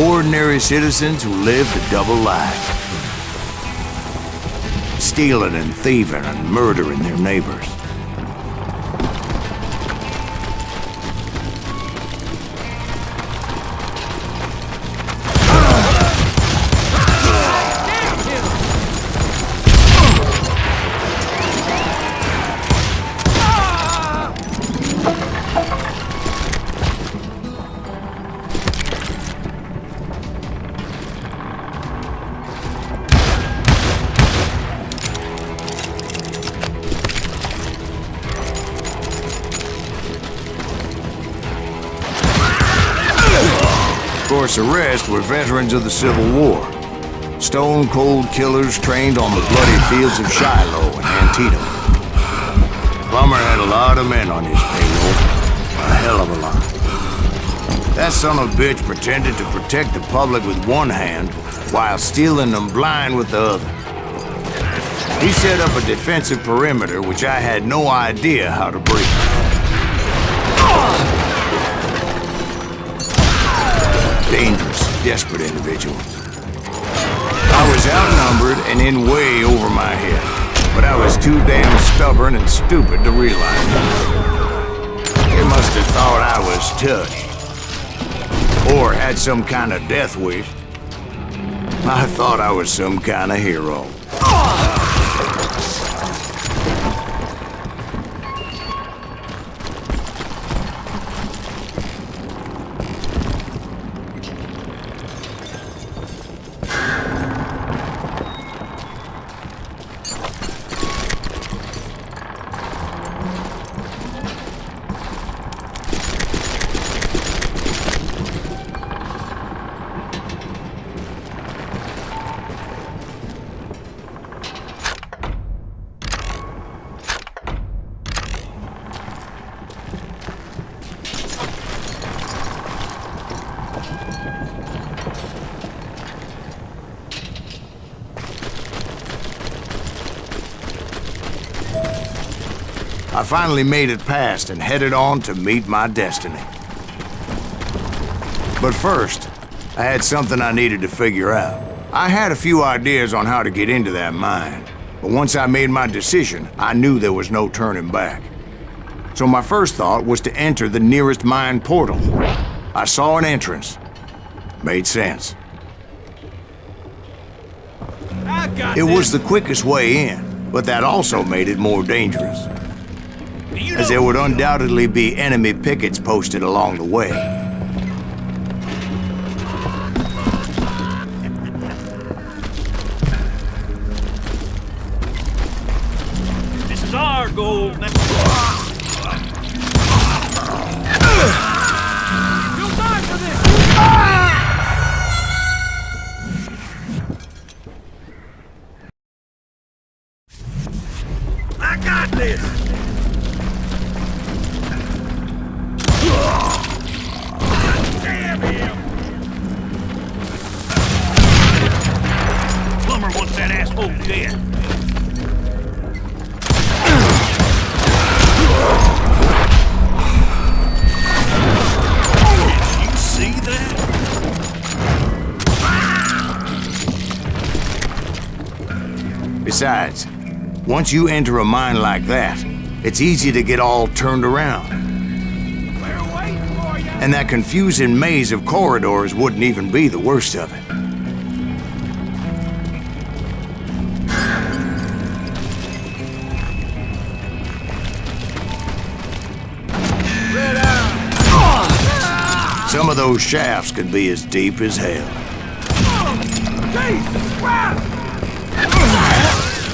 Ordinary citizens who lived a double life. Stealing and thieving and murdering their neighbors. Of course, the rest were veterans of the Civil War. Stone-cold killers trained on the bloody fields of Shiloh and Antietam. Plummer had a lot of men on his payroll. A hell of a lot. That son of a bitch pretended to protect the public with one hand while stealing them blind with the other. He set up a defensive perimeter which I had no idea how to break. Dangerous, desperate individual. I was outnumbered and in way over my head, but I was too damn stubborn and stupid to realize it. They must have thought I was touched, or had some kind of death wish. I thought I was some kind of hero. I finally made it past and headed on to meet my destiny. But first, I had something I needed to figure out. I had a few ideas on how to get into that mine, but once I made my decision, I knew there was no turning back. So my first thought was to enter the nearest mine portal. I saw an entrance. Made sense. It was the quickest way in, but that also made it more dangerous, as there would undoubtedly be enemy pickets posted along the way. This is our goal. You'll die for this! I got this! Damn him! Plumber wants that asshole dead. Did you see that? Besides, once you enter a mine like that, it's easy to get all turned around. We're waiting for you! And that confusing maze of corridors wouldn't even be the worst of it. Some of those shafts could be as deep as hell.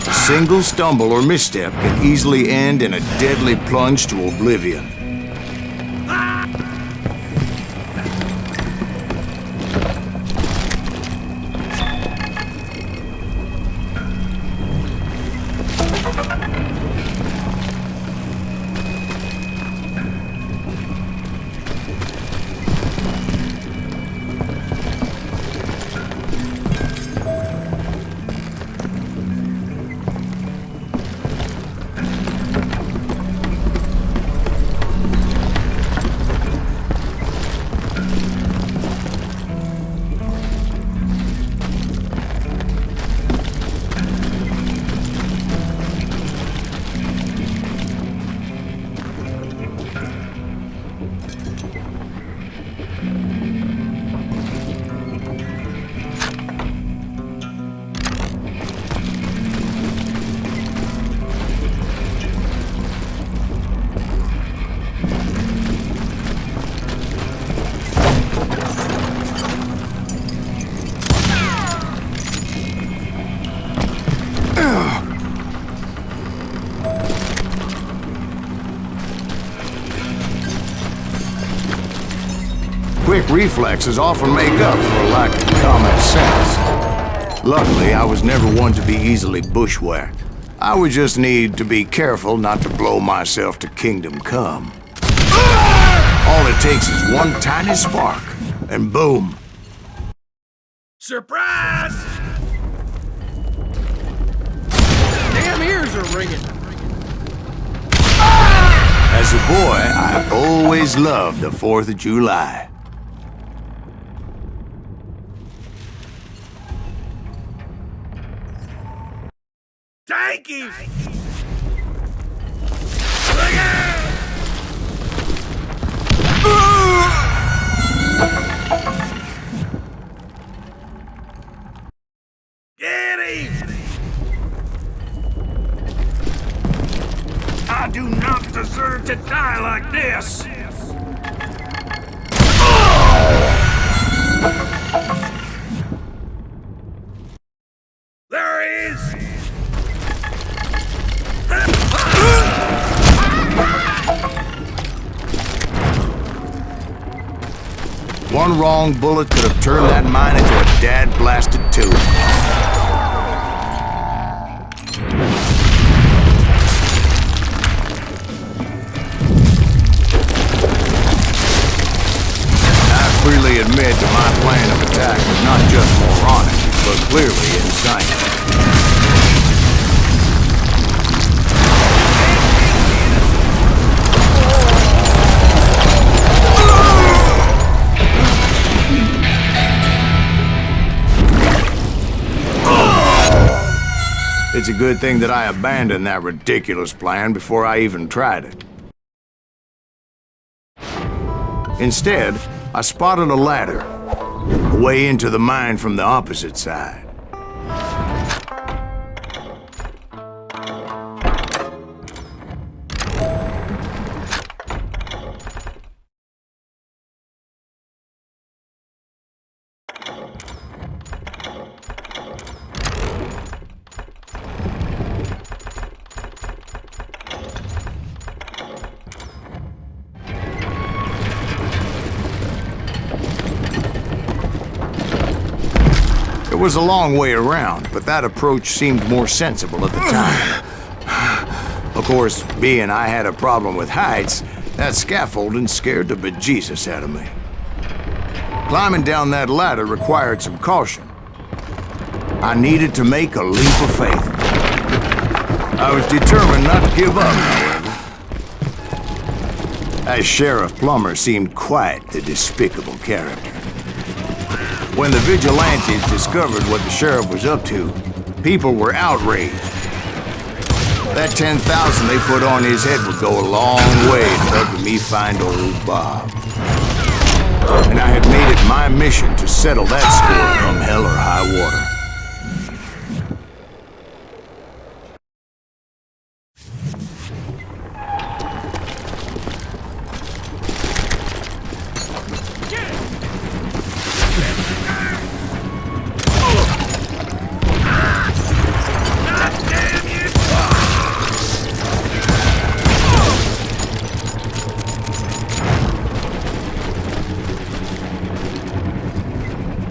A single stumble or misstep can easily end in a deadly plunge to oblivion. Quick reflexes often make up for a lack of common sense. Luckily, I was never one to be easily bushwhacked. I would just need to be careful not to blow myself to kingdom come. All it takes is one tiny spark, and boom. Surprise! Damn ears are ringing. As a boy, I always loved the 4th of July. Thank you! Look out! Get him! I do not deserve to die like this! There he is! One wrong bullet could have turned that mine into a dad-blasted tube. I freely admit that my plan of attack was not just moronic, but clearly insane. it's a good thing that I abandoned that ridiculous plan before I even tried it. Instead, I spotted a ladder, a way into the mine from the opposite side. It was a long way around, but that approach seemed more sensible at the time. Of course, being I had a problem with heights, that scaffolding scared the bejesus out of me. Climbing down that ladder required some caution. I needed to make a leap of faith. I was determined not to give up, however. As Sheriff Plummer seemed quite the despicable character. When the vigilantes discovered what the sheriff was up to, people were outraged. That 10,000 they put on his head would go a long way to helping me find old Bob. And I had made it my mission to settle that score come hell or high water.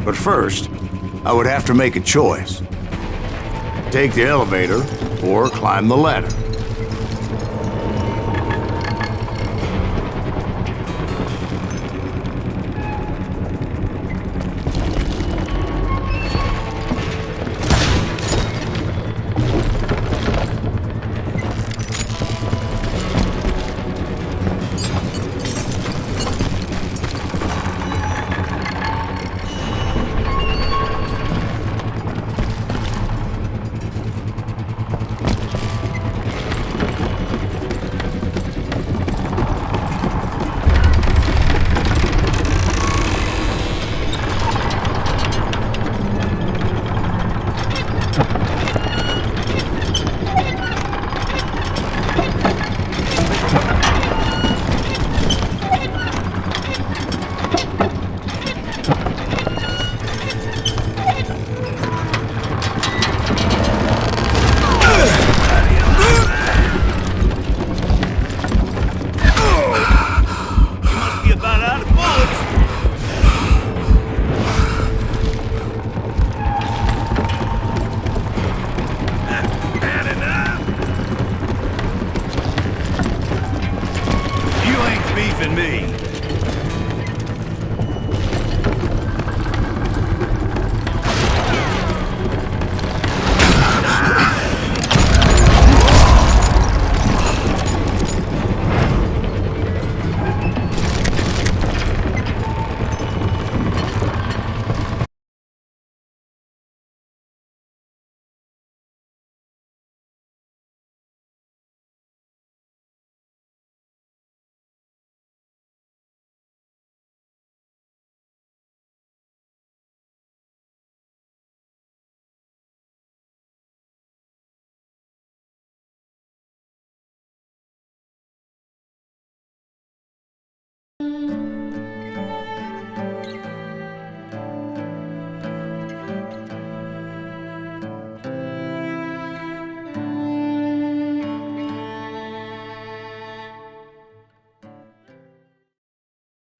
But first, I would have to make a choice. Take the elevator or climb the ladder.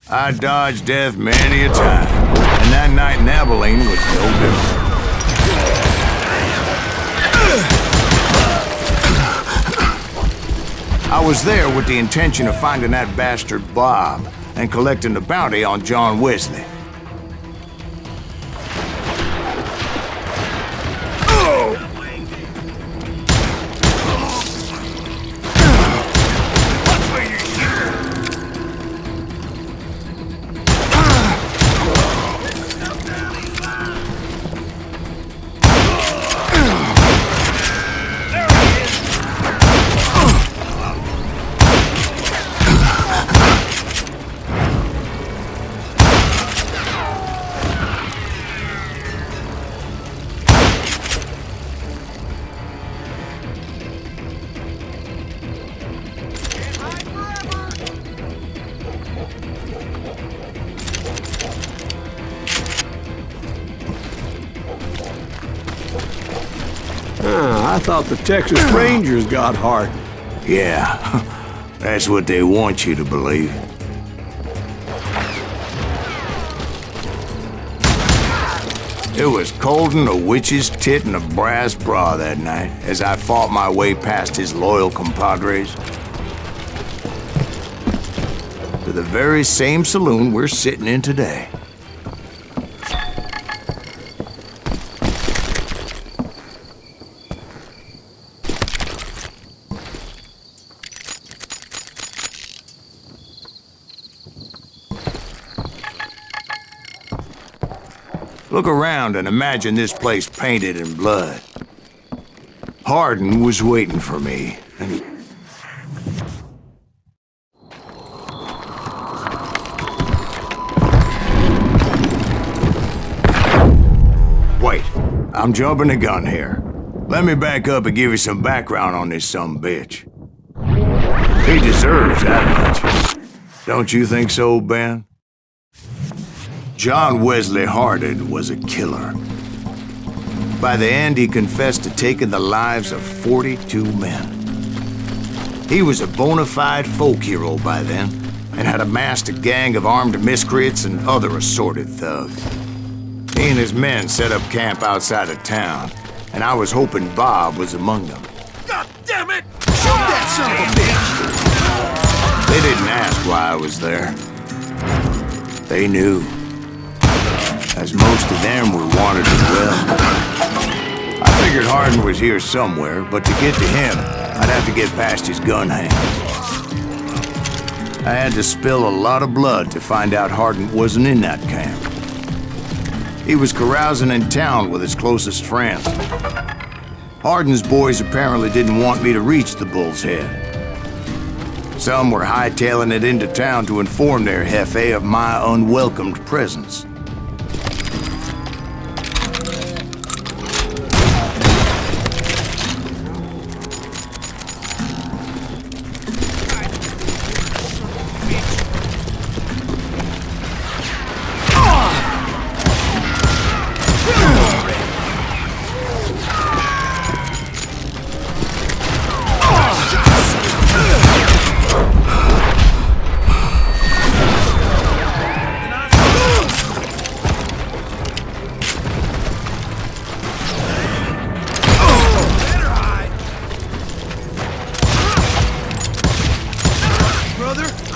I dodged death many a time, and that night in Abilene was no different. I was there with the intention of finding that bastard Bob and collecting the bounty on John Wesley. I thought the Texas Rangers got Harden. Yeah, that's what they want you to believe. It was cold in a witch's tit and a brass bra that night as I fought my way past his loyal compadres to the very same saloon we're sitting in today. Look around and imagine this place painted in blood. Harden was waiting for me, and... Wait, I'm jumping the gun here. Let me back up and give you some background on this sumbitch. He deserves that much. Don't you think so, Ben? John Wesley Harden was a killer. By the end, he confessed to taking the lives of 42 men. He was a bona fide folk hero by then, and had amassed a gang of armed miscreants and other assorted thugs. He and his men set up camp outside of town, and I was hoping Bob was among them. God damn it! Shoot that son of a bitch! They didn't ask why I was there. They knew. As most of them were wanted as well. I figured Harden was here somewhere, but to get to him, I'd have to get past his gun hands. I had to spill a lot of blood to find out Harden wasn't in that camp. He was carousing in town with his closest friends. Harden's boys apparently didn't want me to reach the Bull's Head. Some were hightailing it into town to inform their jefe of my unwelcomed presence.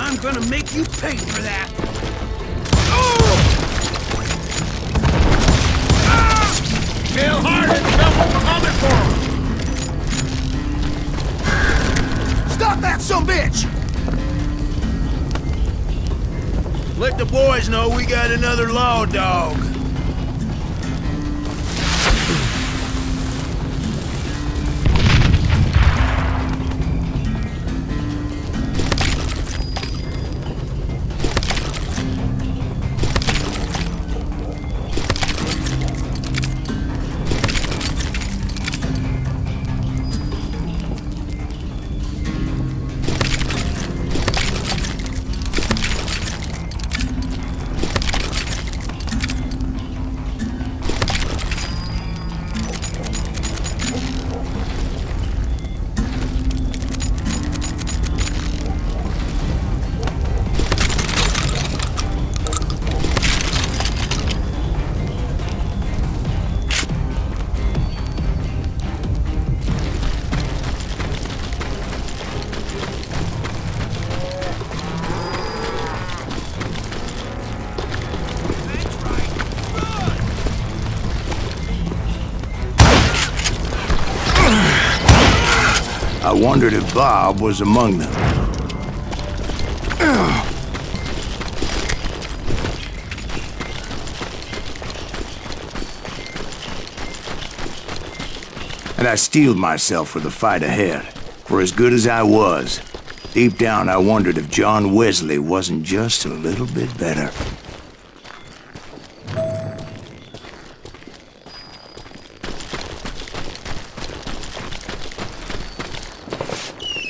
I'm gonna make you pay for that! Tell Harden, someone's coming for him! Stop that sumbitch! Let the boys know we got another law dog. I wondered if Bob was among them. And I steeled myself for the fight ahead. For as good as I was, deep down I wondered if John Wesley wasn't just a little bit better.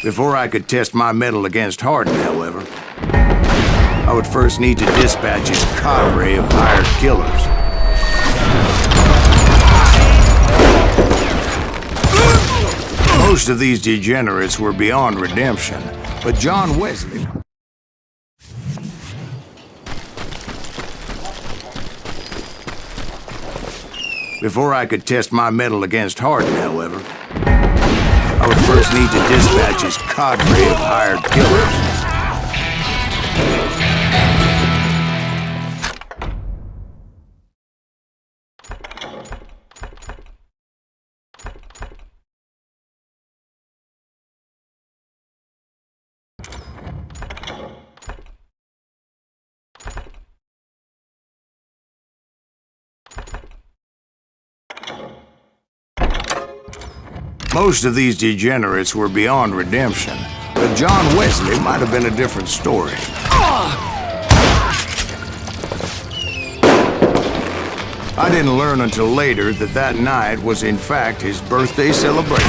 Before I could test my mettle against Harden, however, I would first need to dispatch his cadre of hired killers. Most of these degenerates were beyond redemption, but John Wesley... Before I could test my mettle against Hardin, however, I would first need to dispatch his cadre of hired killers. Most of these degenerates were beyond redemption, but John Wesley might have been a different story. I didn't learn until later that that night was in fact his birthday celebration.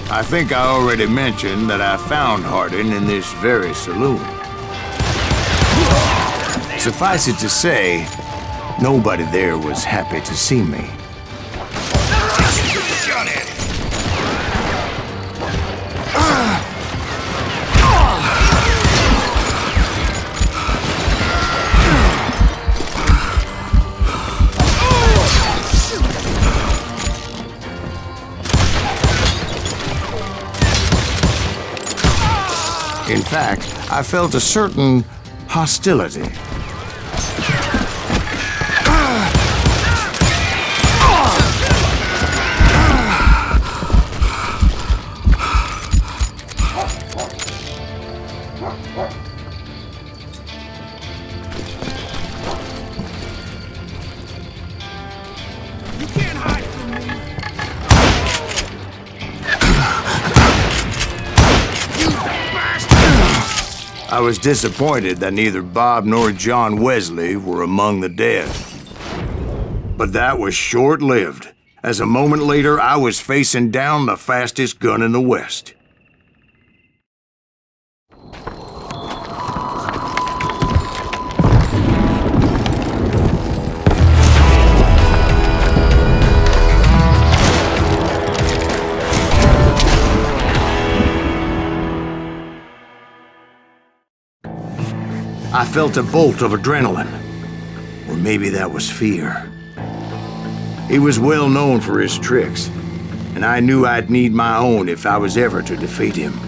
I think I already mentioned that I found Hardin in this very saloon. Suffice it to say, nobody there was happy to see me. In fact, I felt a certain hostility. You can't hide from me. I was disappointed that neither Bob nor John Wesley were among the dead. But that was short-lived, as a moment later I was facing down the fastest gun in the West. I felt a bolt of adrenaline, or maybe that was fear. He was well known for his tricks, and I knew I'd need my own if I was ever to defeat him.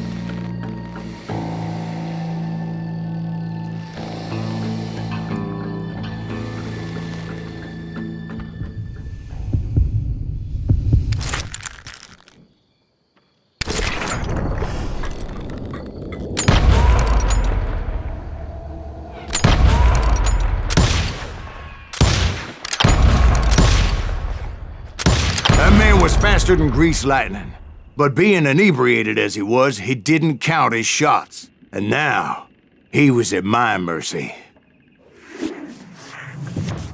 Was faster than greased lightning. But being inebriated as he was, he didn't count his shots. And now, he was at my mercy.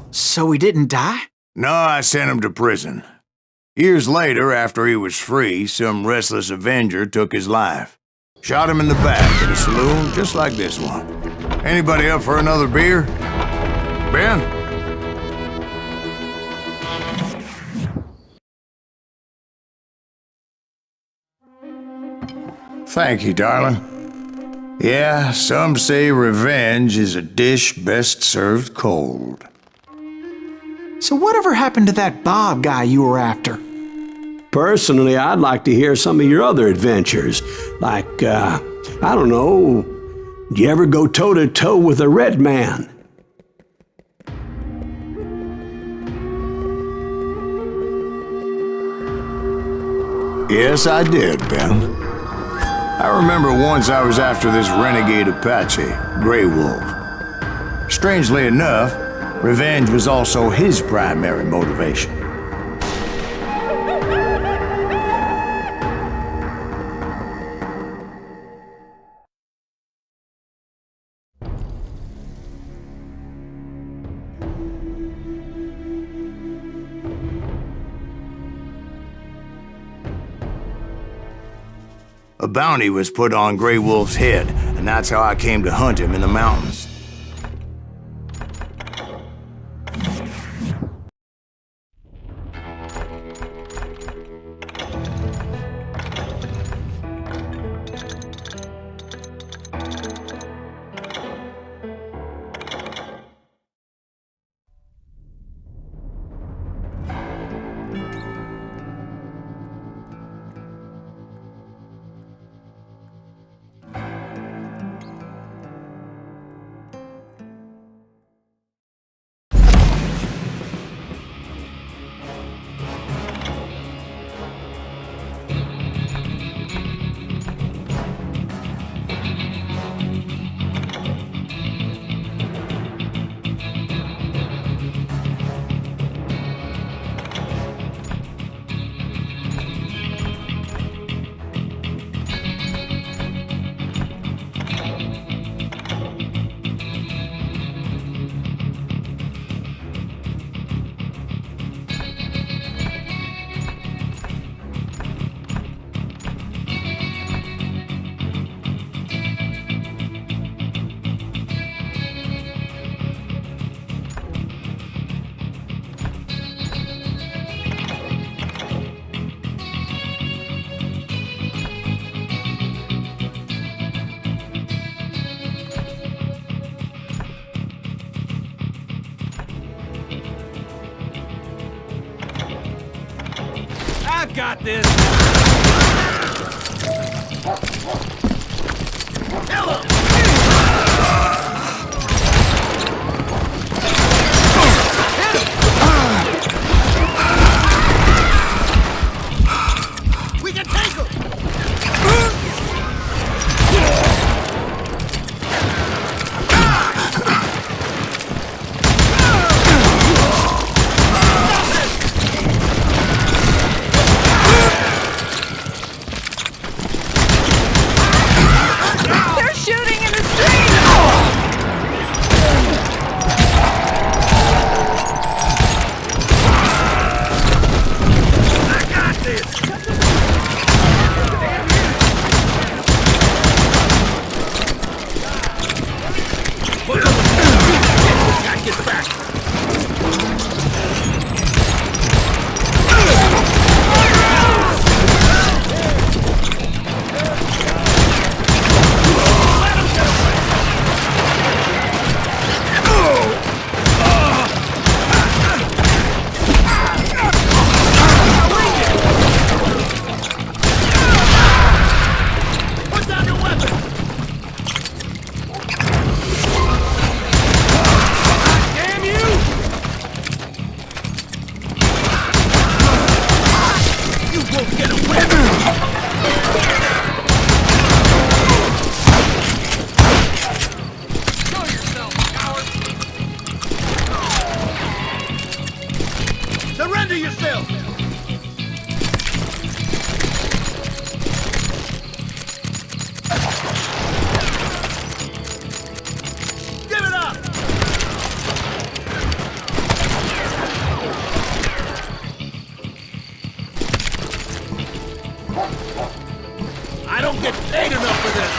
So he didn't die? No, I sent him to prison. Years later, after he was free, some restless avenger took his life. Shot him in the back at a saloon just like this one. Anybody up for another beer? Ben? Thank you, darling. Yeah, some say revenge is a dish best served cold. So whatever happened to that Bob guy you were after? Personally, I'd like to hear some of your other adventures. Like, I don't know, did you ever go toe-to-toe with a red man? Yes, I did, Ben. I remember once I was after this renegade Apache, Grey Wolf. Strangely enough, revenge was also his primary motivation. A bounty was put on Grey Wolf's head, and that's how I came to hunt him in the mountains. Got this. We can take him. Surrender yourself! Give it up! I don't get paid enough for this!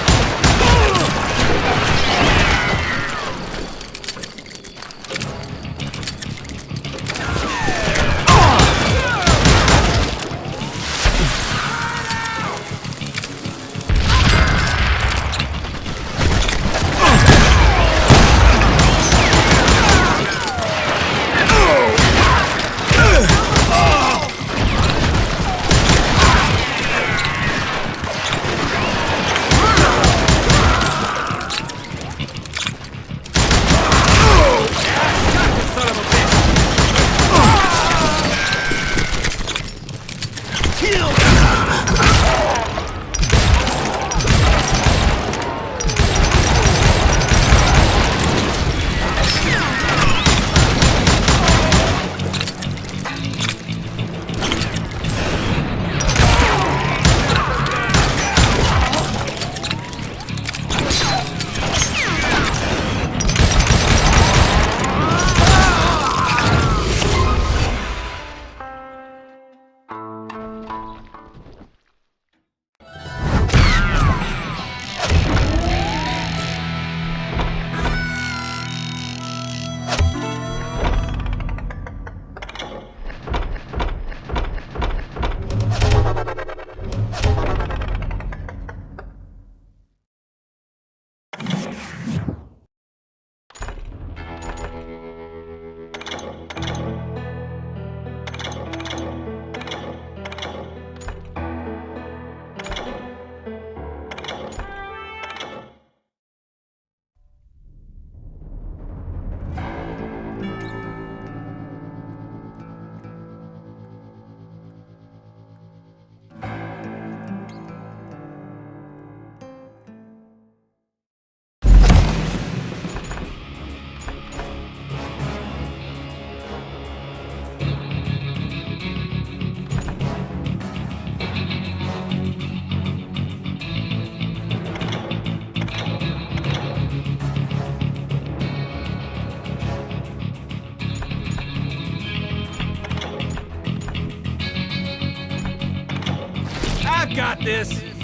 got this.